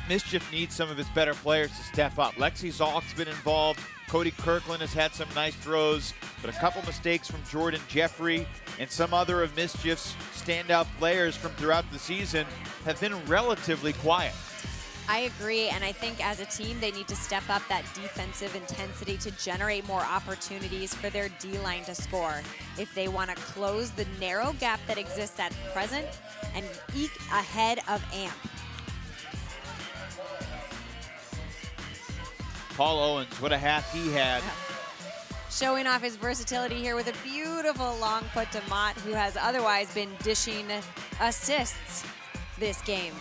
Mischief needs some of its better players to step up. Lexi Zalk's been involved. Cody Kirkland has had some nice throws, but a couple mistakes from Jordan Jeffrey and some other of Mischief's standout players from throughout the season have been relatively quiet. I agree, and I think as a team, they need to step up that defensive intensity to generate more opportunities for their D-line to score if they want to close the narrow gap that exists at present and eke ahead of AMP. Paul Owens, what a half he had. Showing off his versatility here with a beautiful long put to Mott, who has otherwise been dishing assists this game.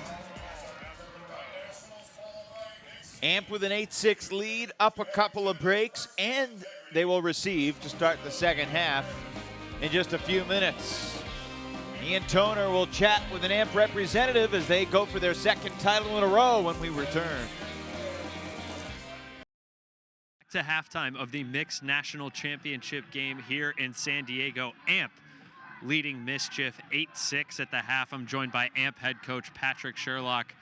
AMP with an 8-6 lead, up a couple of breaks, and they will receive to start the second half in just a few minutes. Ian Toner will chat with an AMP representative as they go for their second title in a row when we return. To halftime of the Mixed National Championship game here in San Diego. AMP leading Mischief 8-6 at the half. I'm joined by AMP head coach Patrick Sherlock.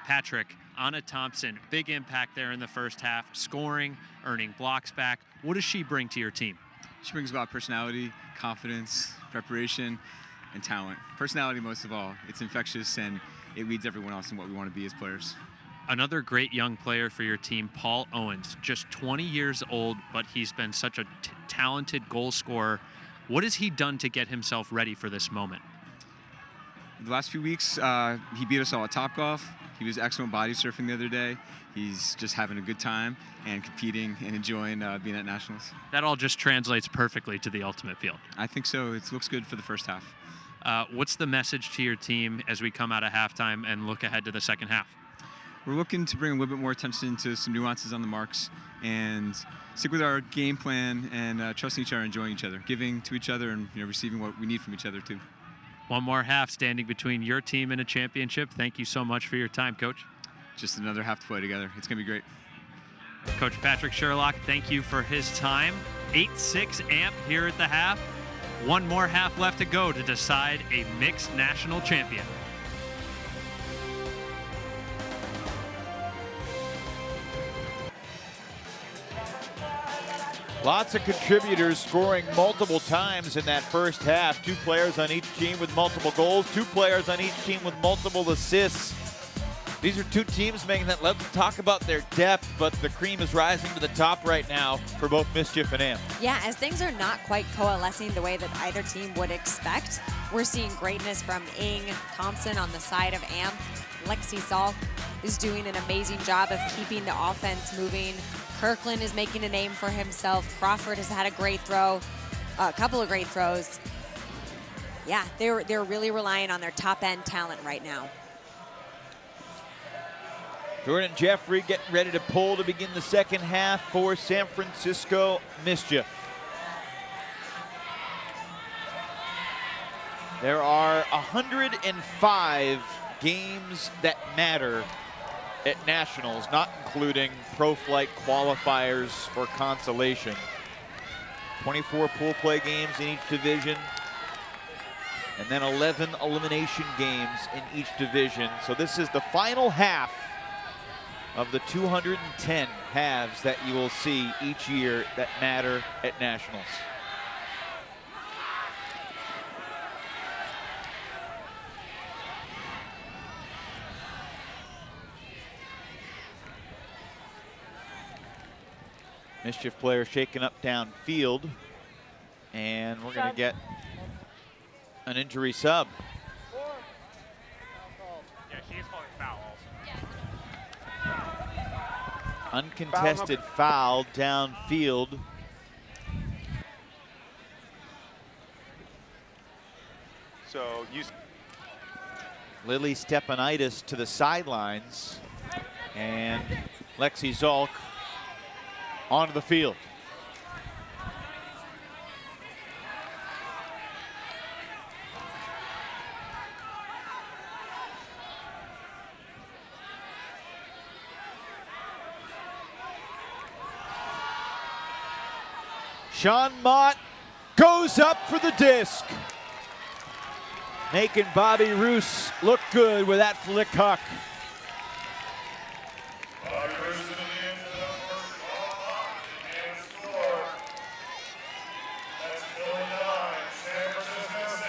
Patrick, Anna Thompson, big impact there in the first half, scoring, earning blocks back. What does she bring to your team? She brings about personality, confidence, preparation, and talent. Personality most of all. It's infectious and it leads everyone else in what we want to be as players. Another great young player for your team, Paul Owens, just 20 years old, but he's been such a talented goal scorer. What has he done to get himself ready for this moment? The last few weeks, he beat us all at Topgolf. He was excellent body surfing the other day. He's just having a good time and competing and enjoying being at Nationals. That all just translates perfectly to the ultimate field. I think so. It looks good for the first half. What's the message to your team as we come out of halftime and look ahead to the second half? We're looking to bring a little bit more attention to some nuances on the marks and stick with our game plan and trusting each other, enjoying each other, giving to each other, and receiving what we need from each other too. One more half standing between your team and a championship. Thank you so much for your time, Coach. Just another half to play together. It's going to be great. Coach Patrick Sherlock, thank you for his time. 8-6 AMP here at the half. One more half left to go to decide a mixed national champion. Lots of contributors scoring multiple times in that first half. 2 players on each team with multiple goals, 2 players on each team with multiple assists. These are 2 teams making that. Let's talk about their depth, but the cream is rising to the top right now for both Mischief and AMP. Yeah, as things are not quite coalescing the way that either team would expect, we're seeing greatness from Ing, Thompson on the side of AMP. Lexi Salk is doing an amazing job of keeping the offense moving. Kirkland is making a name for himself. Crawford has had a great throw, a couple of great throws. Yeah, they're really relying on their top-end talent right now. Jordan Jeffrey getting ready to pull to begin the second half for San Francisco Mischief. There are 105 games that matter at Nationals, not including pro flight qualifiers or consolation. 24 pool play games in each division, and then 11 elimination games in each division. So this is the final half of the 210 halves that you will see each year that matter at Nationals. Mischief player shaken up downfield, and we're going to get an injury sub. Yeah, she's calling foul also. Uncontested foul downfield. So Lily Stepanitis to the sidelines, and Lexi Zalk onto the field. Sean Mott goes up for the disc, making Bobby Roos look good with that flick huck.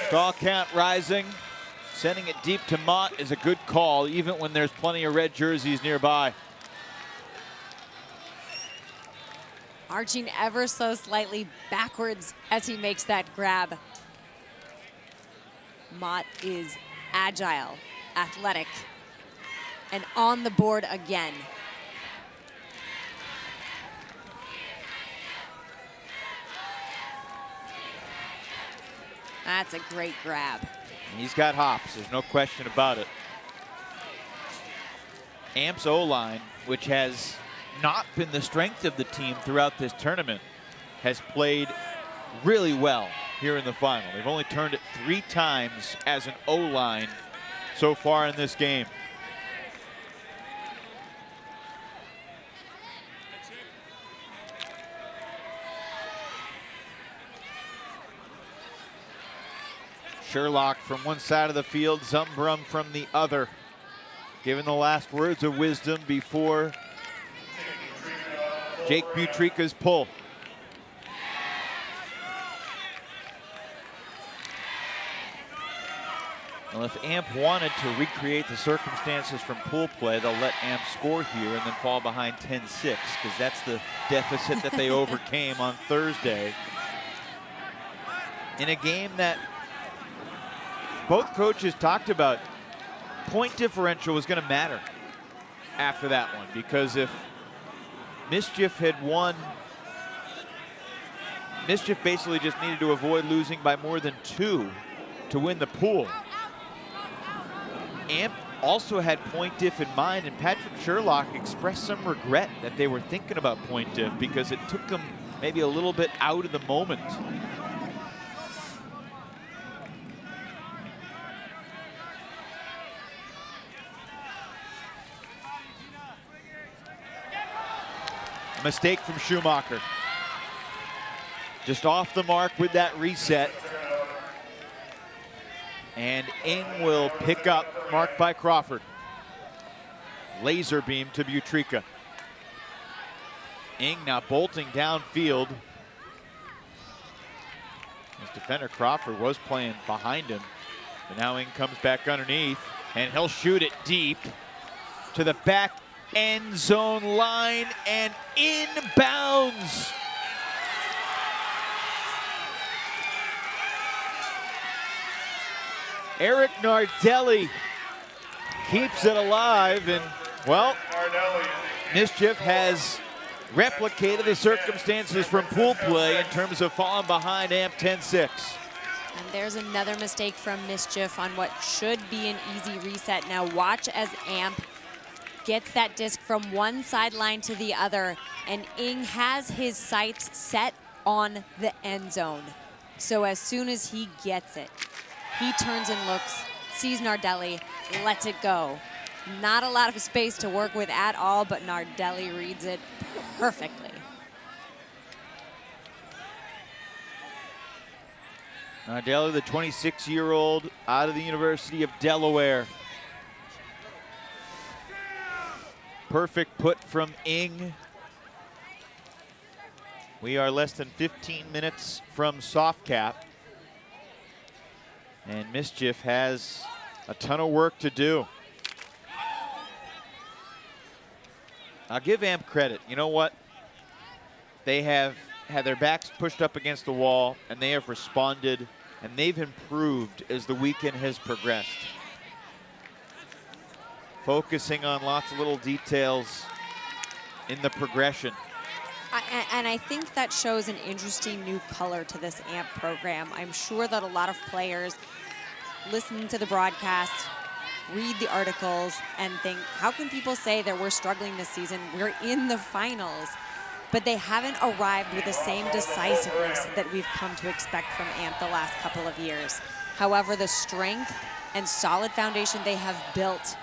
Stall count rising. Sending it deep to Mott is a good call, even when there's plenty of red jerseys nearby. Arching ever so slightly backwards as he makes that grab. Mott is agile, athletic, and on the board again. That's a great grab. He's got hops, there's no question about it. Amp's O-line, which has not been the strength of the team throughout this tournament, has played really well here in the final. They've only turned it 3 times as an O-line so far in this game. Sherlock from one side of the field, Zumbrum from the other. Given the last words of wisdom before Jake Butrika's pull. Well, if Amp wanted to recreate the circumstances from pool play, they'll let Amp score here and then fall behind 10-6, because that's the deficit that they overcame on Thursday. In a game that both coaches talked about, point differential was going to matter after that one, because if Mischief had won, Mischief basically just needed to avoid losing by more than 2 to win the pool. Amp also had point diff in mind, and Patrick Sherlock expressed some regret that they were thinking about point diff because it took them maybe a little bit out of the moment. A mistake from Schumacher. Just off the mark with that reset. And Ing will pick up, marked by Crawford. Laser beam to Butrika. Ing now bolting downfield. His defender Crawford was playing behind him, but now Ing comes back underneath, and he'll shoot it deep to the back end zone line and inbounds. Eric Nardelli keeps it alive, and well, Mischief has replicated the circumstances from pool play in terms of falling behind Amp 10-6. And there's another mistake from Mischief on what should be an easy reset. Now watch as Amp gets that disc from one sideline to the other, and Ing has his sights set on the end zone. So as soon as he gets it, he turns and looks, sees Nardelli, lets it go. Not a lot of space to work with at all, but Nardelli reads it perfectly. Nardelli, the 26-year-old out of the University of Delaware. Perfect put from Ing. We are less than 15 minutes from soft cap. And Mischief has a ton of work to do. I'll give Amp credit. You know what? They have had their backs pushed up against the wall, and they have responded, and they've improved as the weekend has progressed. Focusing on lots of little details in the progression. And I think that shows an interesting new color to this AMP program. I'm sure that a lot of players listen to the broadcast, read the articles, and think, how can people say that we're struggling this season? We're in the finals. But they haven't arrived with the same decisiveness that we've come to expect from AMP the last couple of years. However, the strength and solid foundation they have built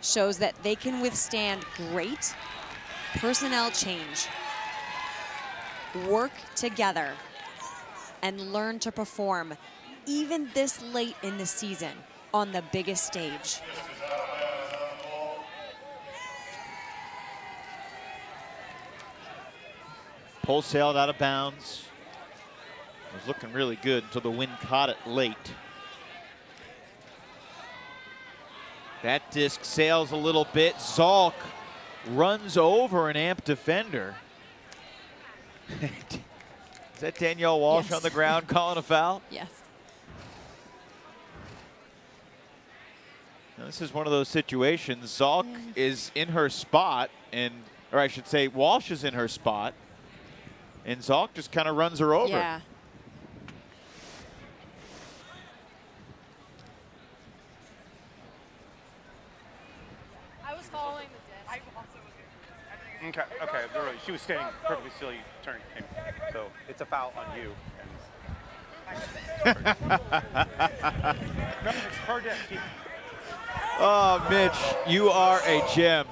shows that they can withstand great personnel change, work together, and learn to perform even this late in the season on the biggest stage. Pole sailed out of bounds. It was looking really good until the wind caught it late. That disc sails a little bit. Zalk runs over an Amp defender. Is that Danielle Walsh on the ground calling a foul? Yes. Now, this is one of those situations. Zalk is in her spot, or I should say Walsh is in her spot, and Zalk just kind of runs her over. Yeah. I was following the disc. Okay, okay. She was standing perfectly still. You turned, so it's a foul on you. No, it's her disc. Oh, Mitch, you are a gem.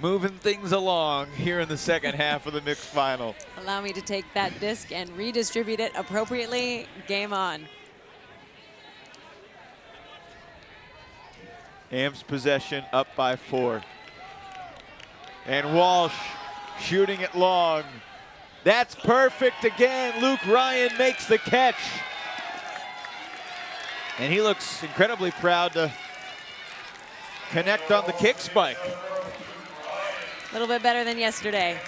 Moving things along here in the second half of the mixed final. Allow me to take that disc and redistribute it appropriately. Game on. Amp's possession up by 4. And Walsh shooting it long. That's perfect again. Luke Ryan makes the catch. And he looks incredibly proud to connect on the kick spike. A little bit better than yesterday.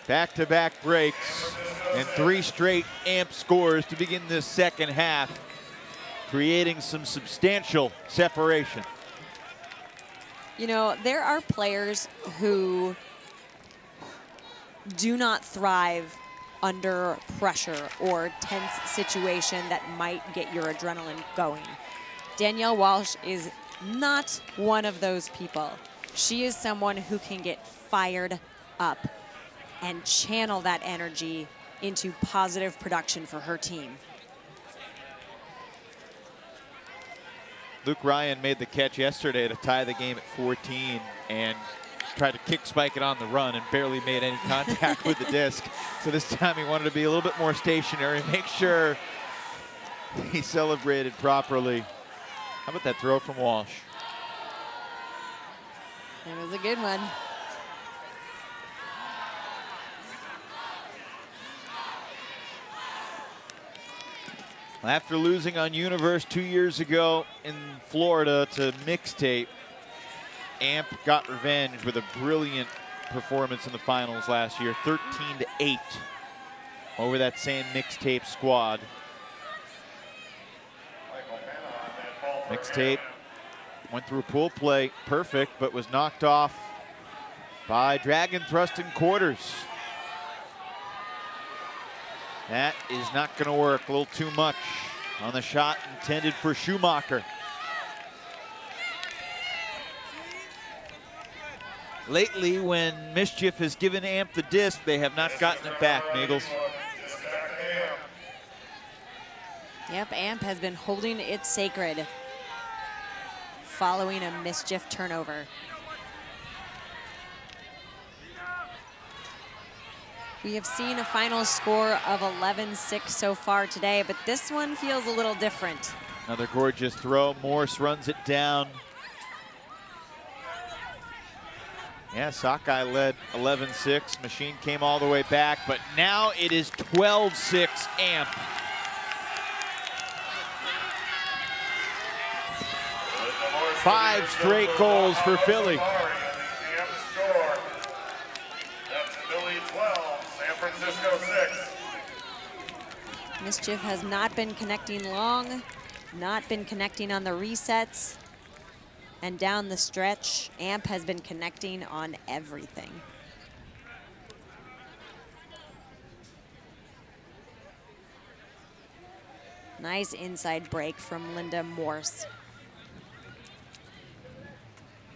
Back-to-back breaks and 3 straight Amp scores to begin this second half, creating some substantial separation. You know, there are players who do not thrive under pressure or tense situation that might get your adrenaline going. Danielle Walsh is not one of those people. She is someone who can get fired up and channel that energy into positive production for her team. Luke Ryan made the catch yesterday to tie the game at 14 and tried to kick spike it on the run and barely made any contact with the disc. So this time he wanted to be a little bit more stationary, make sure he celebrated properly. How about that throw from Walsh? It was a good one. After losing on Universe 2 years ago in Florida to Mixtape, Amp got revenge with a brilliant performance in the finals last year, 13-8 over that same Mixtape squad. Mixtape went through pool play perfect, but was knocked off by Dragon Thrust in quarters. That is not going to work. A little too much on the shot intended for Schumacher. Lately, when Mischief has given Amp the disc, they have not gotten it back, Nagels. Yep, Amp has been holding it sacred following a Mischief turnover. We have seen a final score of 11-6 so far today, but this one feels a little different. Another gorgeous throw. Morse runs it down. Yeah, Sockeye led 11-6. Machine came all the way back, but now it is 12-6 Amp. Five straight goals for Philly. That's Philly 12, San Francisco 6. Mischief has not been connecting long, not been connecting on the resets, and down the stretch, Amp has been connecting on everything. Nice inside break from Linda Morse.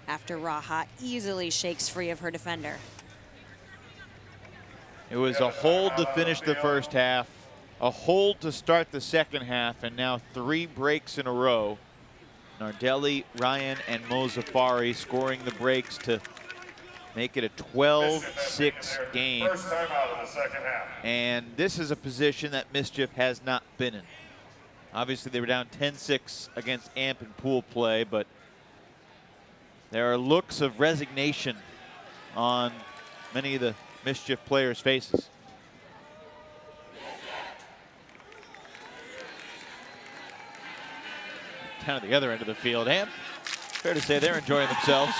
After Raha easily shakes free of her defender. It was a hold to finish the first half, a hold to start the second half, and now 3 breaks in a row. Nardelli, Ryan, and Mozafari scoring the breaks to make it a 12-6 game. First time out of the second half. And this is a position that Mischief has not been in. Obviously, they were down 10-6 against Amp in pool play, but there are looks of resignation on many of the Mischief players' faces. Down at the other end of the field, and fair to say they're enjoying themselves.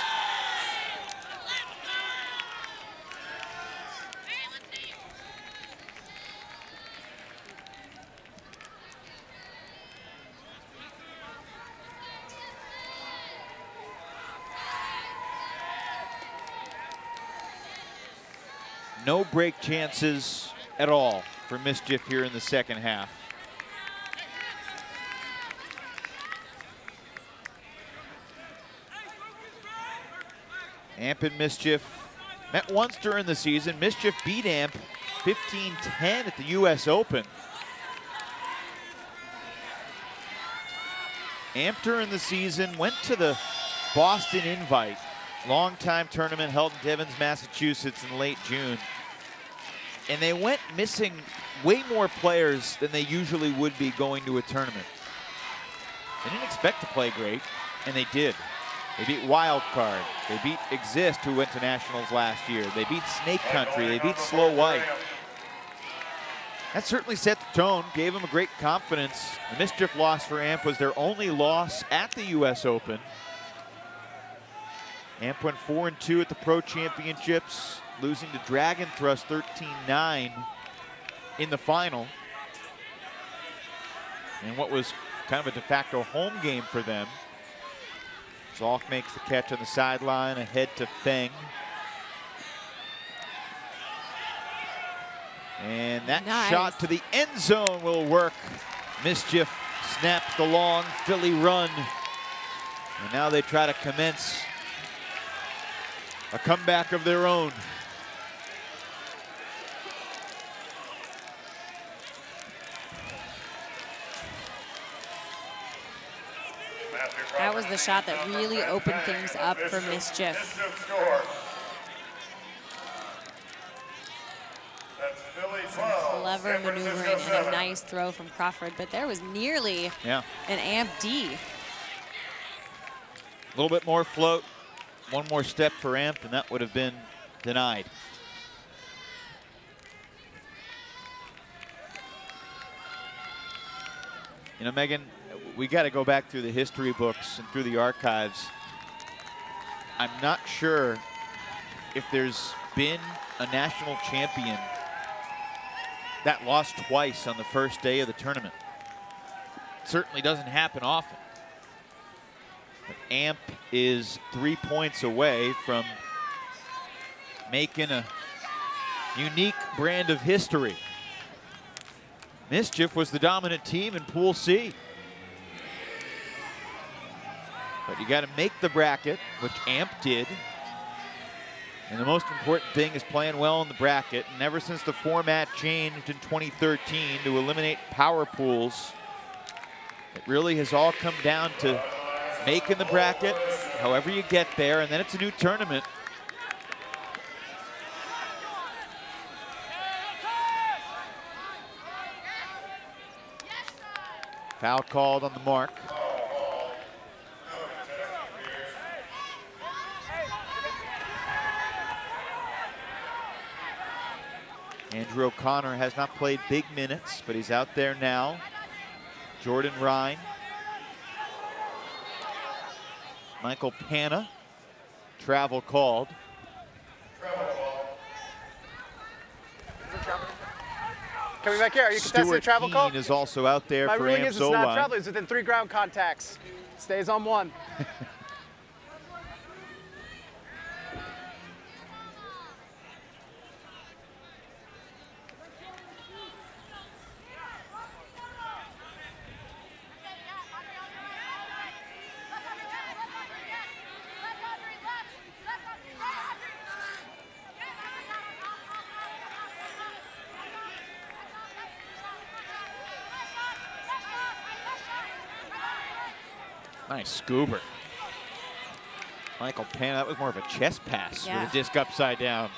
No break chances at all for Mischief here in the second half. Amp and Mischief met once during the season. Mischief beat Amp 15-10 at the US Open. Amp during the season went to the Boston Invite, long-time tournament held in Devens, Massachusetts in late June. And they went missing way more players than they usually would be going to a tournament. They didn't expect to play great, and they did. They beat Wildcard. They beat Exist, who went to Nationals last year. They beat Snake Country. They beat Slow White. That certainly set the tone, gave them a great confidence. The Mischief loss for Amp was their only loss at the US Open. Amp went 4-2 at the Pro Championships, losing to Dragon Thrust 13-9 in the final. And what was kind of a de facto home game for them. Zalk makes the catch on the sideline, ahead to Feng. And that shot to the end zone will work. Mischief snaps the long Philly run. And now they try to commence a comeback of their own. That was the shot that really opened things up for Mischief. Some clever maneuvering and a nice throw from Crawford, but there was nearly an Amp D. A little bit more float, one more step for Amp, and that would have been denied. You know, Megan, we got to go back through the history books and through the archives. I'm not sure if there's been a national champion that lost twice on the first day of the tournament. It certainly doesn't happen often. But Amp is 3 points away from making a unique brand of history. Mischief was the dominant team in Pool C. But you got to make the bracket, which Amp did. And the most important thing is playing well in the bracket. And ever since the format changed in 2013 to eliminate power pools, it really has all come down to making the bracket, however you get there, and then it's a new tournament. Foul called on the mark. Andrew O'Connor has not played big minutes, but he's out there now. Jordan Ryan. Michael Panna. Travel called. Coming back here, are you contesting Stuart a travel call? Keane is also out there for ruling Amp's is it's not O-line. travel, it's within 3 ground contacts. Stays on 1. Nice scoober. Michael Pan, that was more of a chest pass with a disc upside down.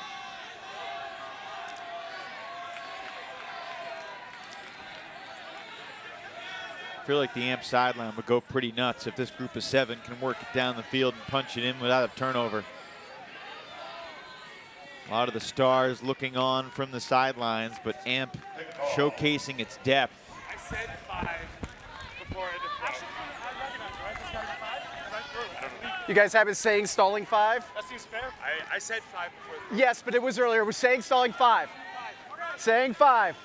I feel like the Amp sideline would go pretty nuts if this group of 7 can work it down the field and punch it in without a turnover. A lot of the stars looking on from the sidelines, but AMP showcasing its depth. I said 5 before I did 5. You guys have been saying stalling 5? That seems fair. I said 5 before. Yes, but it was earlier. We're saying stalling 5. Saying 5.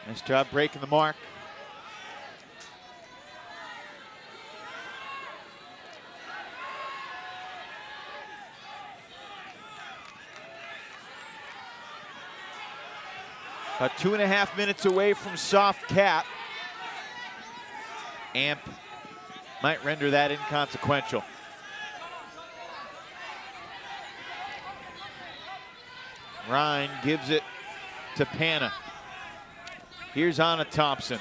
Nice job breaking the mark. About 2.5 minutes away from soft cap. AMP might render that inconsequential. Ryan gives it to Panna. Here's Anna Thompson,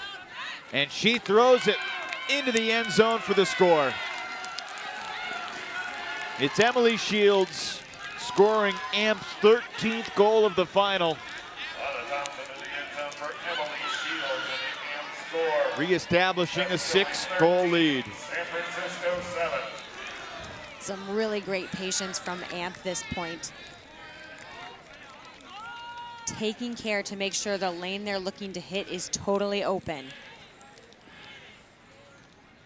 and she throws it into the end zone for the score. It's Emily Shields scoring AMP's 13th goal of the final. Reestablishing a 6-goal lead. San Francisco 7. Some really great patience from AMP this point. Taking care to make sure the lane they're looking to hit is totally open.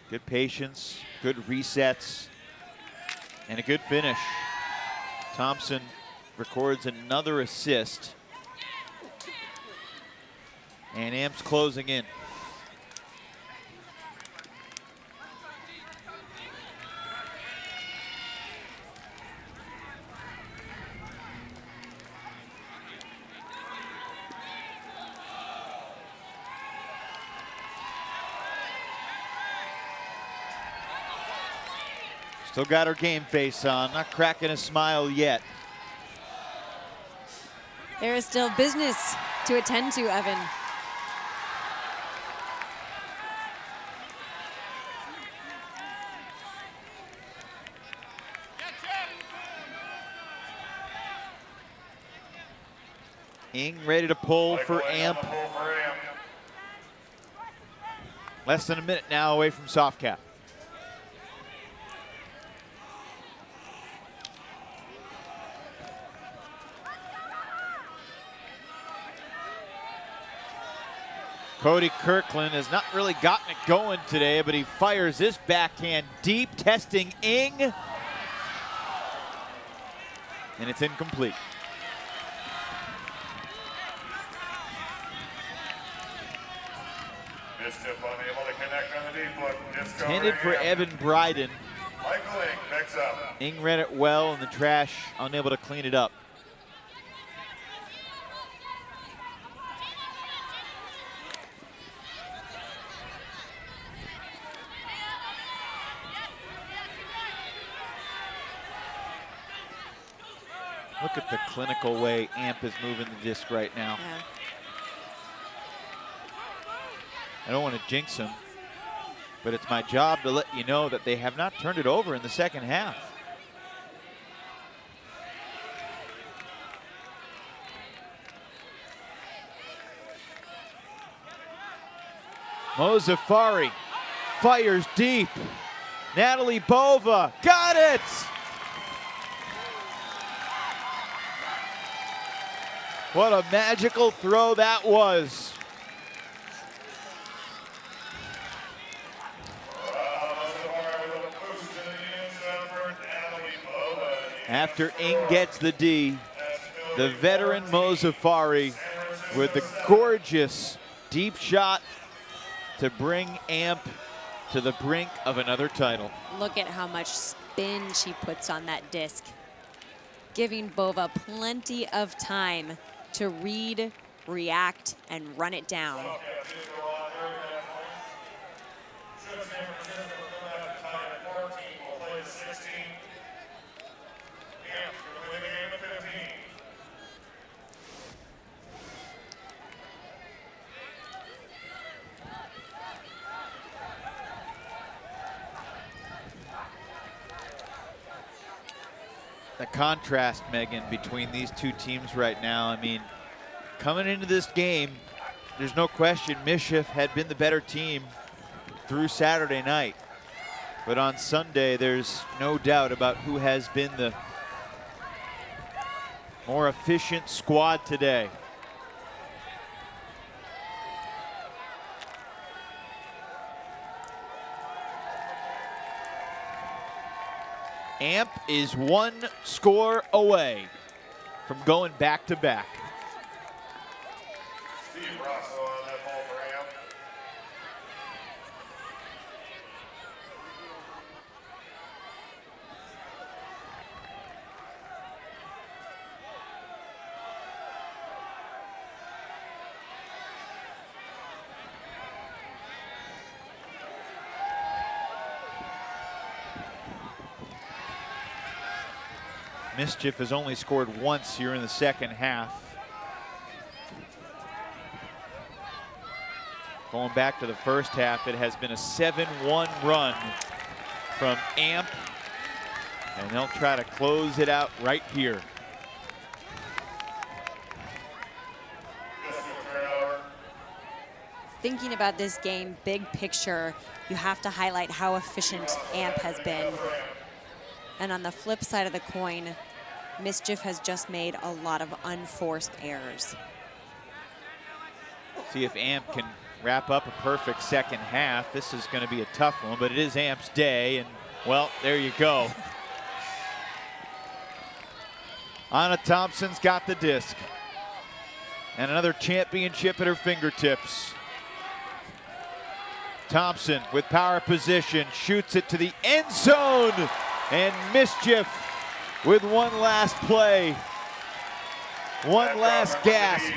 Good patience, good resets, and a good finish. Thompson records another assist. And AMP's closing in. Still got her game face on, not cracking a smile yet. There is still business to attend to, Evan. Ing ready to pull for AMP. Less than a minute now away from soft cap. Cody Kirkland has not really gotten it going today, but he fires this backhand deep, testing Ing. And it's incomplete. Mischief unable to connect on the deep look. Disco Intended for Evan Bryden. Michael Ing picks up. Ing read it well, and the trash unable to clean it up. Look at the clinical way AMP is moving the disc right now. Yeah. I don't want to jinx them, but it's my job to let you know that they have not turned it over in the second half. Mozafari fires deep. Natalie Bova got it! What a magical throw that was. After Ing gets the D, the veteran Mozafari with the gorgeous deep shot to bring AMP to the brink of another title. Look at how much spin she puts on that disc, giving Bova plenty of time to read, react, and run it down. The contrast, Megan, between these two teams right now. I mean, coming into this game, there's no question Mischief had been the better team through Saturday night. But on Sunday, there's no doubt about who has been the more efficient squad today. Amp is one score away from going back to back. Steve Rosso on that ball for Amp. Mischief has only scored once here in the second half. Going back to the first half, it has been a 7-1 run from Amp, and they'll try to close it out right here. Thinking about this game, big picture, you have to highlight how efficient Amp has been. And on the flip side of the coin, Mischief has just made a lot of unforced errors. See if Amp can wrap up a perfect second half. This is going to be a tough one, but it is Amp's day, and well, there you go. Anna Thompson's got the disc. And another championship at her fingertips. Thompson with power position, shoots it to the end zone. And Mischief with one last play. One last gasp.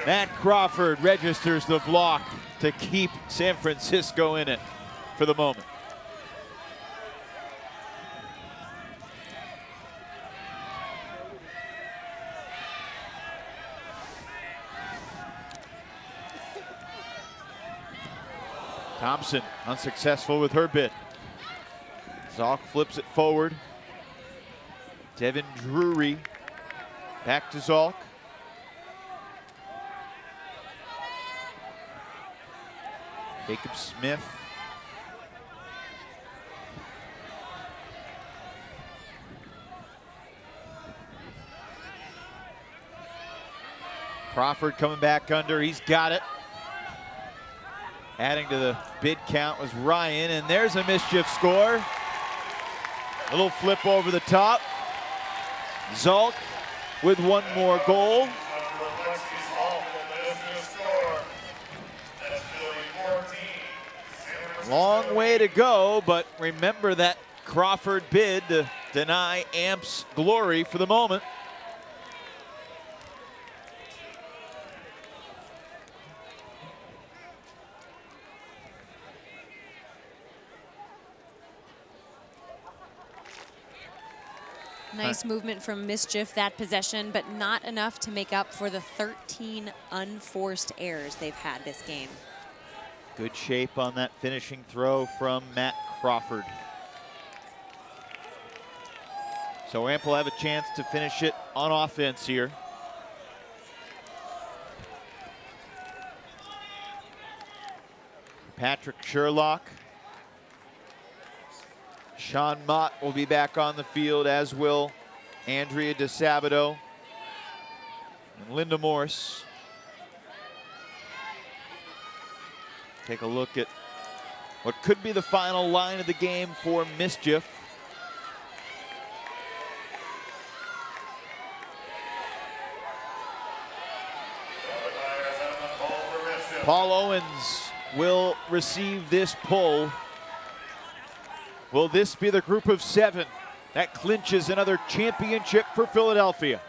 Matt Crawford registers the block to keep San Francisco in it for the moment. Thompson unsuccessful with her bid. Zalk flips it forward. Devin Drury back to Zalk. Jacob Smith. Crawford coming back under, he's got it. Adding to the bid count was Ryan, and there's a Mischief score. A little flip over the top. Zalk with one more goal. Long way to go, but remember that Crawford bid to deny Amp's glory for the moment. Nice movement from Mischief that possession, but not enough to make up for the 13 unforced errors they've had this game. Good shape on that finishing throw from Matt Crawford. So Amp will have a chance to finish it on offense here. Patrick Sherlock. Sean Mott will be back on the field, as will Andrea DeSabato and Linda Morse. Take a look at what could be the final line of the game for Mischief. Paul Owens will receive this pull. Will this be the group of 7 that clinches another championship for Philadelphia?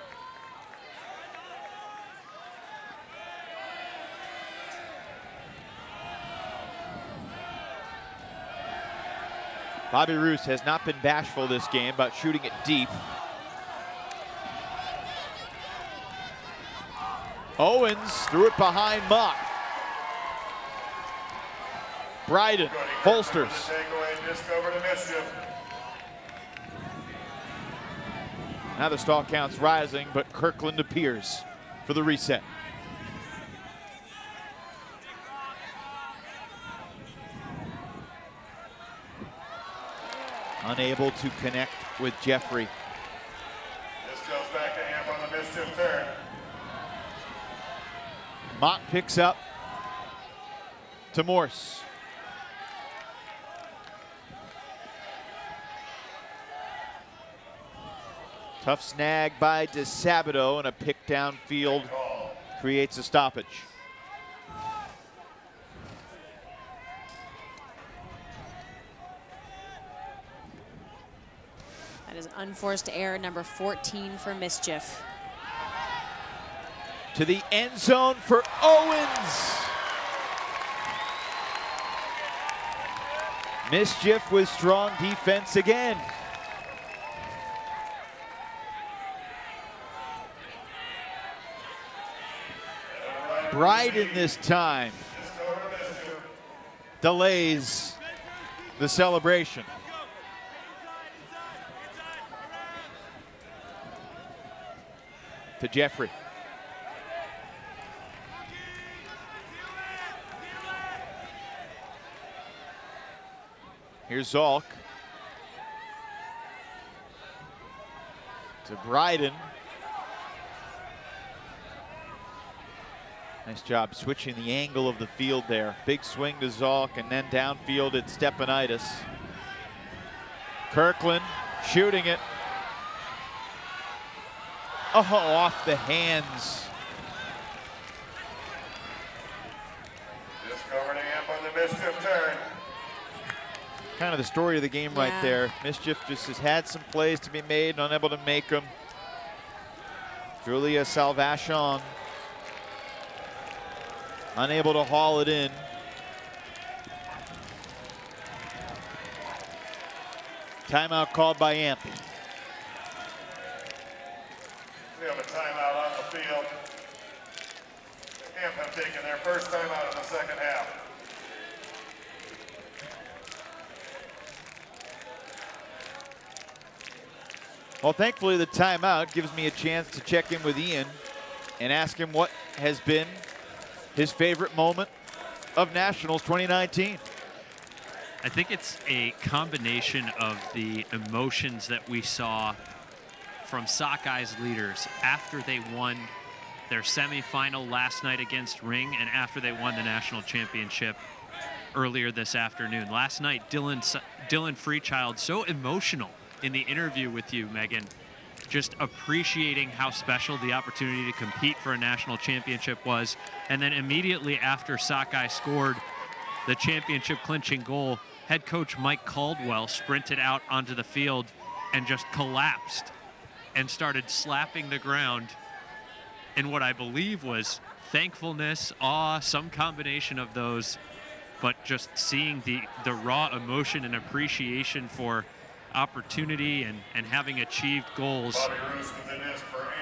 Bobby Roos has not been bashful this game about shooting it deep. Owens threw it behind Mott. Bryden holsters. Now the stall count's rising, but Kirkland appears for the reset. Unable to connect with Jeffrey. This goes back to Amp on the Mischief turn. Mott picks up to Morse. Tough snag by DeSabato, and a pick downfield creates a stoppage. That is unforced error number 14 for Mischief. To the end zone for Owens. Mischief with strong defense again. Bryden this time delays the celebration. To Jeffrey. Here's Zalk. To Bryden. Nice job switching the angle of the field there. Big swing to Zalk, and then downfield at Stepanidis. Kirkland shooting it. Oh, off the hands. Just covering Amp on the Mischief turn. Kind of the story of the game right there. Mischief just has had some plays to be made, unable to make them. Julia Salvation unable to haul it in. Timeout called by Amp. We have a timeout on the field. Amp have taken their first timeout in the second half. Well, thankfully the timeout gives me a chance to check in with Ian and ask him what has been his favorite moment of Nationals 2019. I think it's a combination of the emotions that we saw from Sockey's leaders after they won their semifinal last night against Ring and after they won the national championship earlier this afternoon. Last night, Dylan Freechild, so emotional in the interview with you, Megan, just appreciating how special the opportunity to compete for a national championship was. And then immediately after Sockeye scored the championship clinching goal, head coach Mike Caldwell sprinted out onto the field and just collapsed and started slapping the ground in what I believe was thankfulness, awe, some combination of those, but just seeing the raw emotion and appreciation for opportunity and having achieved goals.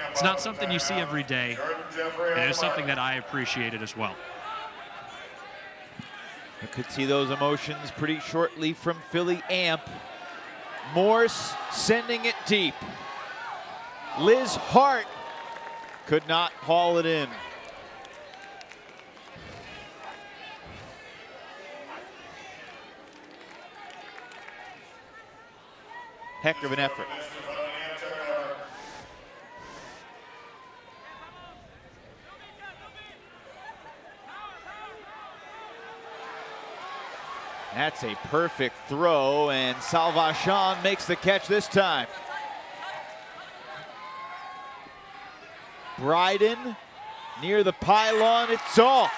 It's not something you see every day, and it's something that I appreciated as well. You could see those emotions pretty shortly from Philly Amp. Morse sending it deep. Liz Hart could not haul it in. Heck of an effort. That's a perfect throw, and Salvation makes the catch this time. Bryden near the pylon, it's all.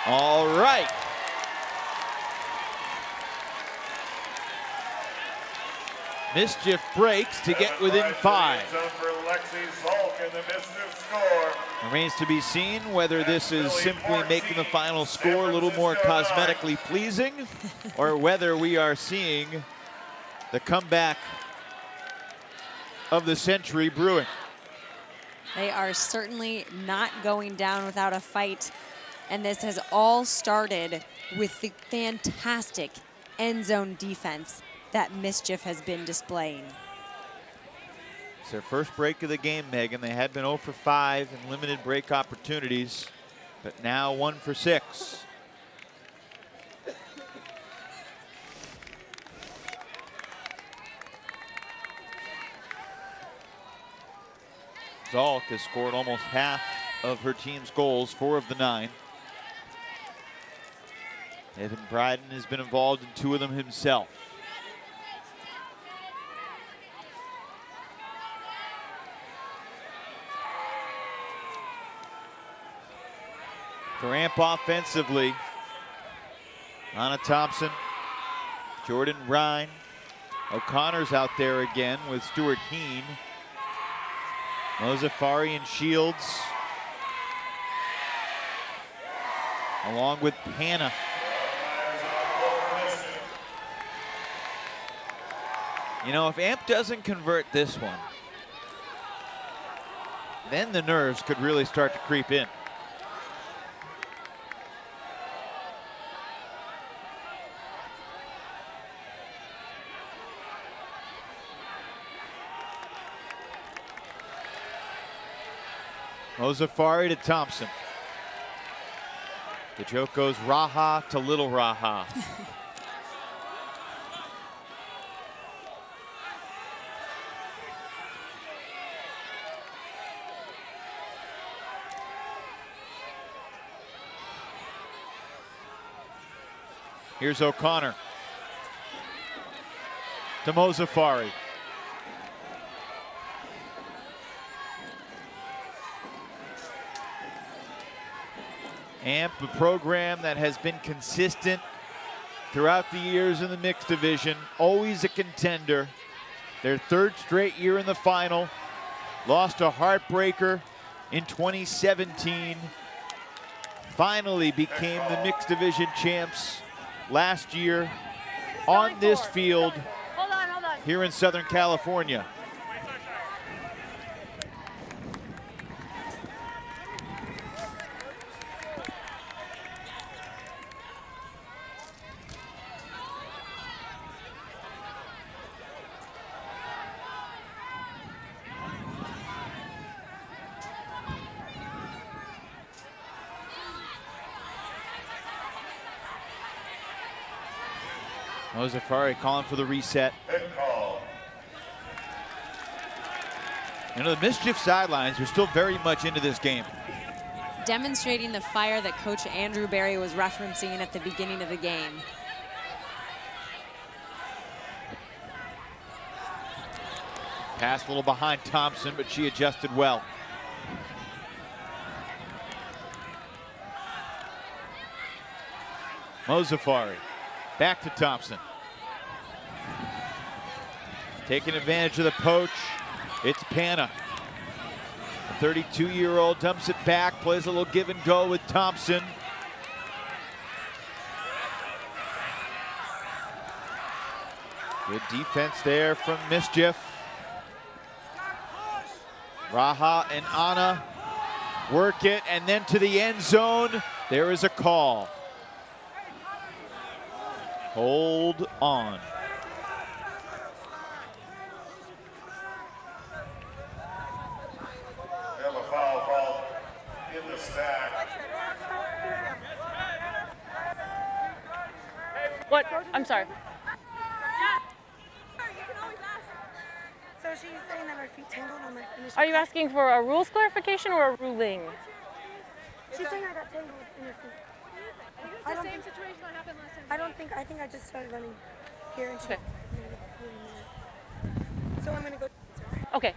All right. Mischief breaks to get within 5. Remains to be seen whether this is simply making the final score a little more cosmetically pleasing or whether we are seeing the comeback of the century brewing. They are certainly not going down without a fight. And this has all started with the fantastic end zone defense that Mischief has been displaying. It's their first break of the game, Megan. They had been 0 for 5 in limited break opportunities, but now 1 for 6. Zalk has scored almost half of her team's goals, 4 of the 9. Evan Bryden has been involved in 2 of them himself. For Amp offensively, Anna Thompson, Jordan Ryan, O'Connor's out there again with Stuart Heen, Mozafari and Shields, along with Panna. You know, if Amp doesn't convert this one, then the nerves could really start to creep in. Mozafari to Thompson. The joke goes Raha to Little Raha. Here's O'Connor to Mozafari. Amp, a program that has been consistent throughout the years in the mixed division, always a contender. Their 3rd straight year in the final. Lost a heartbreaker in 2017. Finally became the mixed division champs last year on this field here in Southern California. Mozafari calling for the reset. You know, the Mischief sidelines are still very much into this game. Demonstrating the fire that Coach Andrew Barry was referencing at the beginning of the game. Pass a little behind Thompson, but she adjusted well. Mozafari back to Thompson. Taking advantage of the poach, it's Panna. The 32-year-old dumps it back, plays a little give and go with Thompson. Good defense there from Mischief. Raha and Anna work it, and then to the end zone, there is a call. Hold on. We have a foul called in the stack. What? I'm sorry. So she's saying that her feet tangled on my initial. Are you asking for a rules clarification or a ruling? She's saying I got tangled in her feet. It's the same situation that happened last time. I think I just started running here and she. Okay. So I'm gonna go. Okay.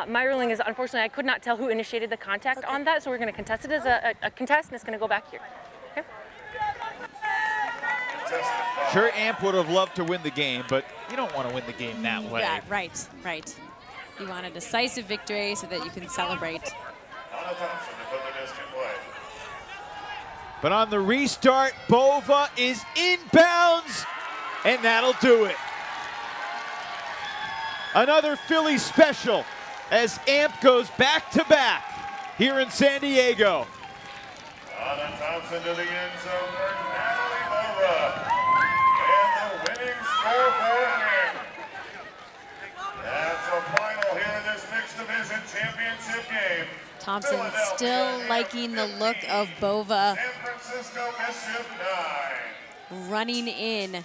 My ruling is, unfortunately, I could not tell who initiated the contact on that, so we're going to contest it as a contest, and it's going to go back here. Okay? Sure, Amp would have loved to win the game, but you don't want to win the game that way. Yeah, right, right. You want a decisive victory so that you can celebrate. Anna Thompson to put the disc in play. But on the restart, Bova is inbounds, and that'll do it. Another Philly special as Amp goes back-to-back here in San Diego. Anna Thompson to the end zone for Natalie Bova. And the winning score for Amp. That's a final here in this mixed division championship game. Thompson still liking the look of Bova. San Francisco Mischief 9. Running in.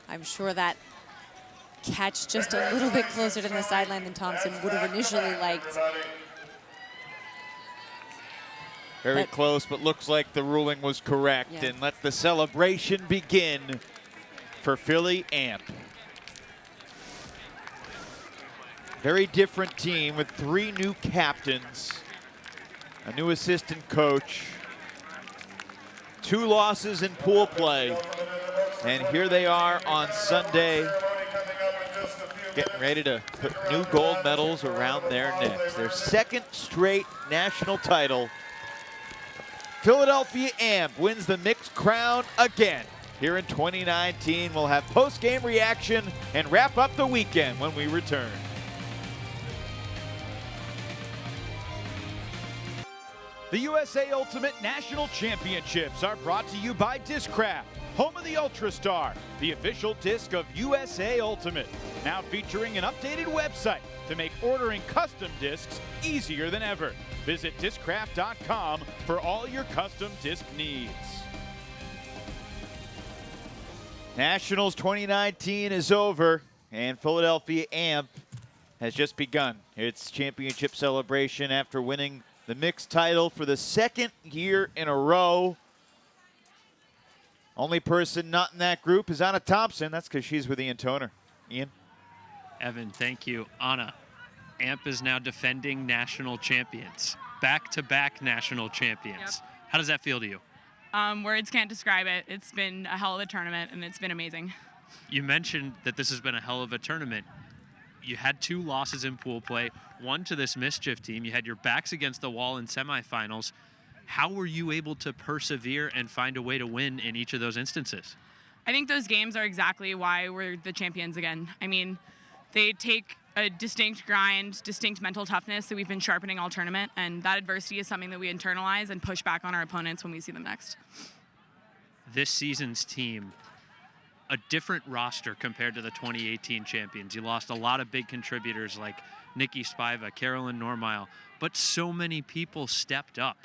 I'm sure that catch just a little bit closer to the sideline than Thompson would have initially liked. Very close, but looks like the ruling was correct. Yeah. And let the celebration begin for Philly Amp. Very different team with 3 new captains, a new assistant coach, 2 losses in pool play. And here they are on Sunday, getting ready to put new gold medals around their necks. Their 2nd straight national title. Philadelphia Amp wins the mixed crown again. Here in 2019, we'll have post-game reaction and wrap up the weekend when we return. The USA Ultimate National Championships are brought to you by Discraft, home of the Ultra Star, the official disc of USA Ultimate. Now featuring an updated website to make ordering custom discs easier than ever. Visit Discraft.com for all your custom disc needs. Nationals 2019 is over, and Philadelphia Amp has just begun its championship celebration after winning the mixed title for the 2nd year in a row. Only person not in that group is Anna Thompson. That's because she's with Ian Toner. Ian? Evan, thank you. Anna, Amp is now defending national champions, back-to-back national champions. Yep. How does that feel to you? Words can't describe it. It's been a hell of a tournament, and it's been amazing. You mentioned that this has been a hell of a tournament. You had 2 losses in pool play, 1 to this Mischief team. You had your backs against the wall in semifinals. How were you able to persevere and find a way to win in each of those instances? I think those games are exactly why we're the champions again. I mean, they take a distinct grind, distinct mental toughness that we've been sharpening all tournament, and that adversity is something that we internalize and push back on our opponents when we see them next. This season's team, a different roster compared to the 2018 champions. You lost a lot of big contributors like Nikki Spiva, Carolyn Normile, but so many people stepped up.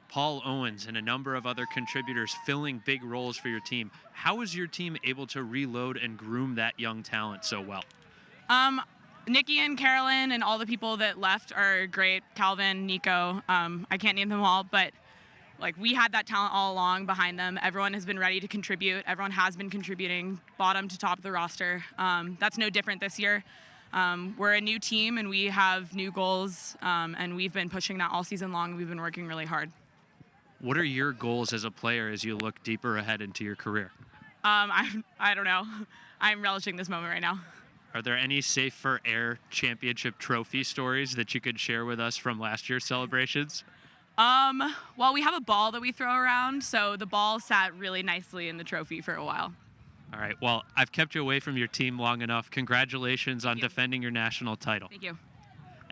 Paul Owens and a number of other contributors filling big roles for your team. How was your team able to reload and groom that young talent so well? Nikki and Carolyn and all the people that left are great. Calvin, Nico, I can't name them all, but like we had that talent all along behind them. Everyone has been ready to contribute. Everyone has been contributing bottom to top of the roster. That's no different this year. We're a new team and we have new goals, and we've been pushing that all season long. We've been working really hard. What are your goals as a player as you look deeper ahead into your career? I don't know. I'm relishing this moment right now. Are there any Safe for Air championship trophy stories that you could share with us from last year's celebrations? Well, we have a ball that we throw around, so the ball sat really nicely in the trophy for a while. All right, well, I've kept you away from your team long enough. Congratulations on defending your national title. Thank you.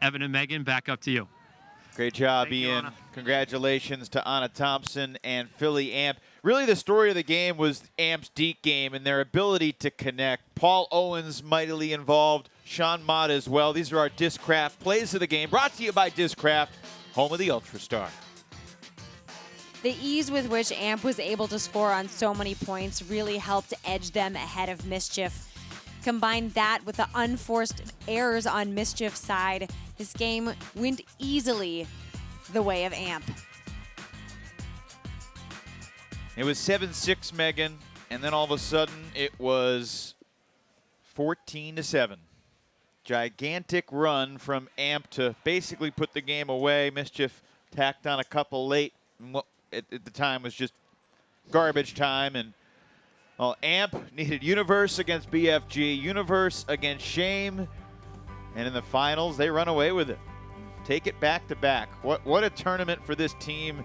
Evan and Megan, back up to you. Great job, Thank you, Ian. Anna. Congratulations to Anna Thompson and Philly Amp. Really, the story of the game was Amp's deep game and their ability to connect. Paul Owens mightily involved, Sean Mott as well. These are our Discraft plays of the game, brought to you by Discraft, home of the Ultra Star. The ease with which Amp was able to score on so many points really helped edge them ahead of Mischief. Combine that with the unforced errors on Mischief's side, this game went easily the way of Amp. It was 7-6, Megan, and then all of a sudden it was 14-7. Gigantic run from Amp to basically put the game away. Mischief tacked on a couple late, and what at the time was just garbage time. And well, Amp needed Universe against BFG, Universe against Shame, and in the finals they run away with it. Take it back to back. What a tournament for this team.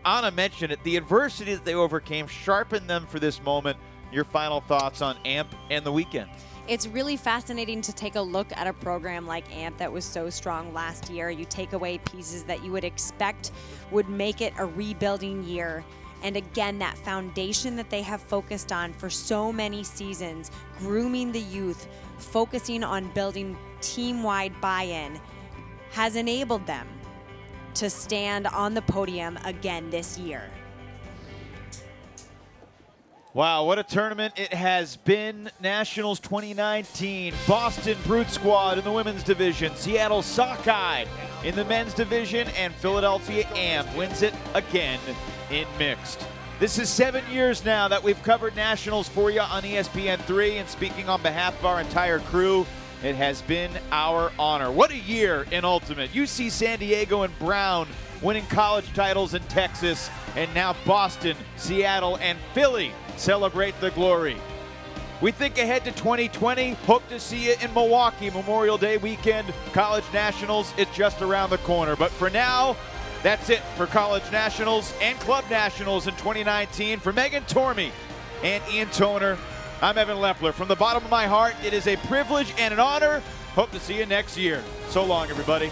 Anna mentioned it. The adversity that they overcame sharpened them for this moment. Your final thoughts on Amp and the weekend? It's really fascinating to take a look at a program like Amp that was so strong last year. You take away pieces that you would expect would make it a rebuilding year. And again, that foundation that they have focused on for so many seasons, grooming the youth, focusing on building team-wide buy-in, has enabled them to stand on the podium again this year. Wow, what a tournament it has been. Nationals 2019. Boston Brute Squad in the women's division. Seattle Sockeye in the men's division. And Philadelphia Amp wins it again in mixed. This is 7 years now that we've covered Nationals for you on ESPN3. And speaking on behalf of our entire crew, it has been our honor. What a year in Ultimate. UC San Diego and Brown winning college titles in Texas. And now Boston, Seattle, and Philly celebrate the glory. We think ahead to 2020. Hope to see you in Milwaukee Memorial Day weekend. College Nationals, it's just around the corner. But for now, that's it for College Nationals and Club Nationals in 2019. For Megan Tormey and Ian Toner, I'm Evan Lepler. From the bottom of my heart, it is a privilege and an honor. Hope to see you next year. So long, everybody.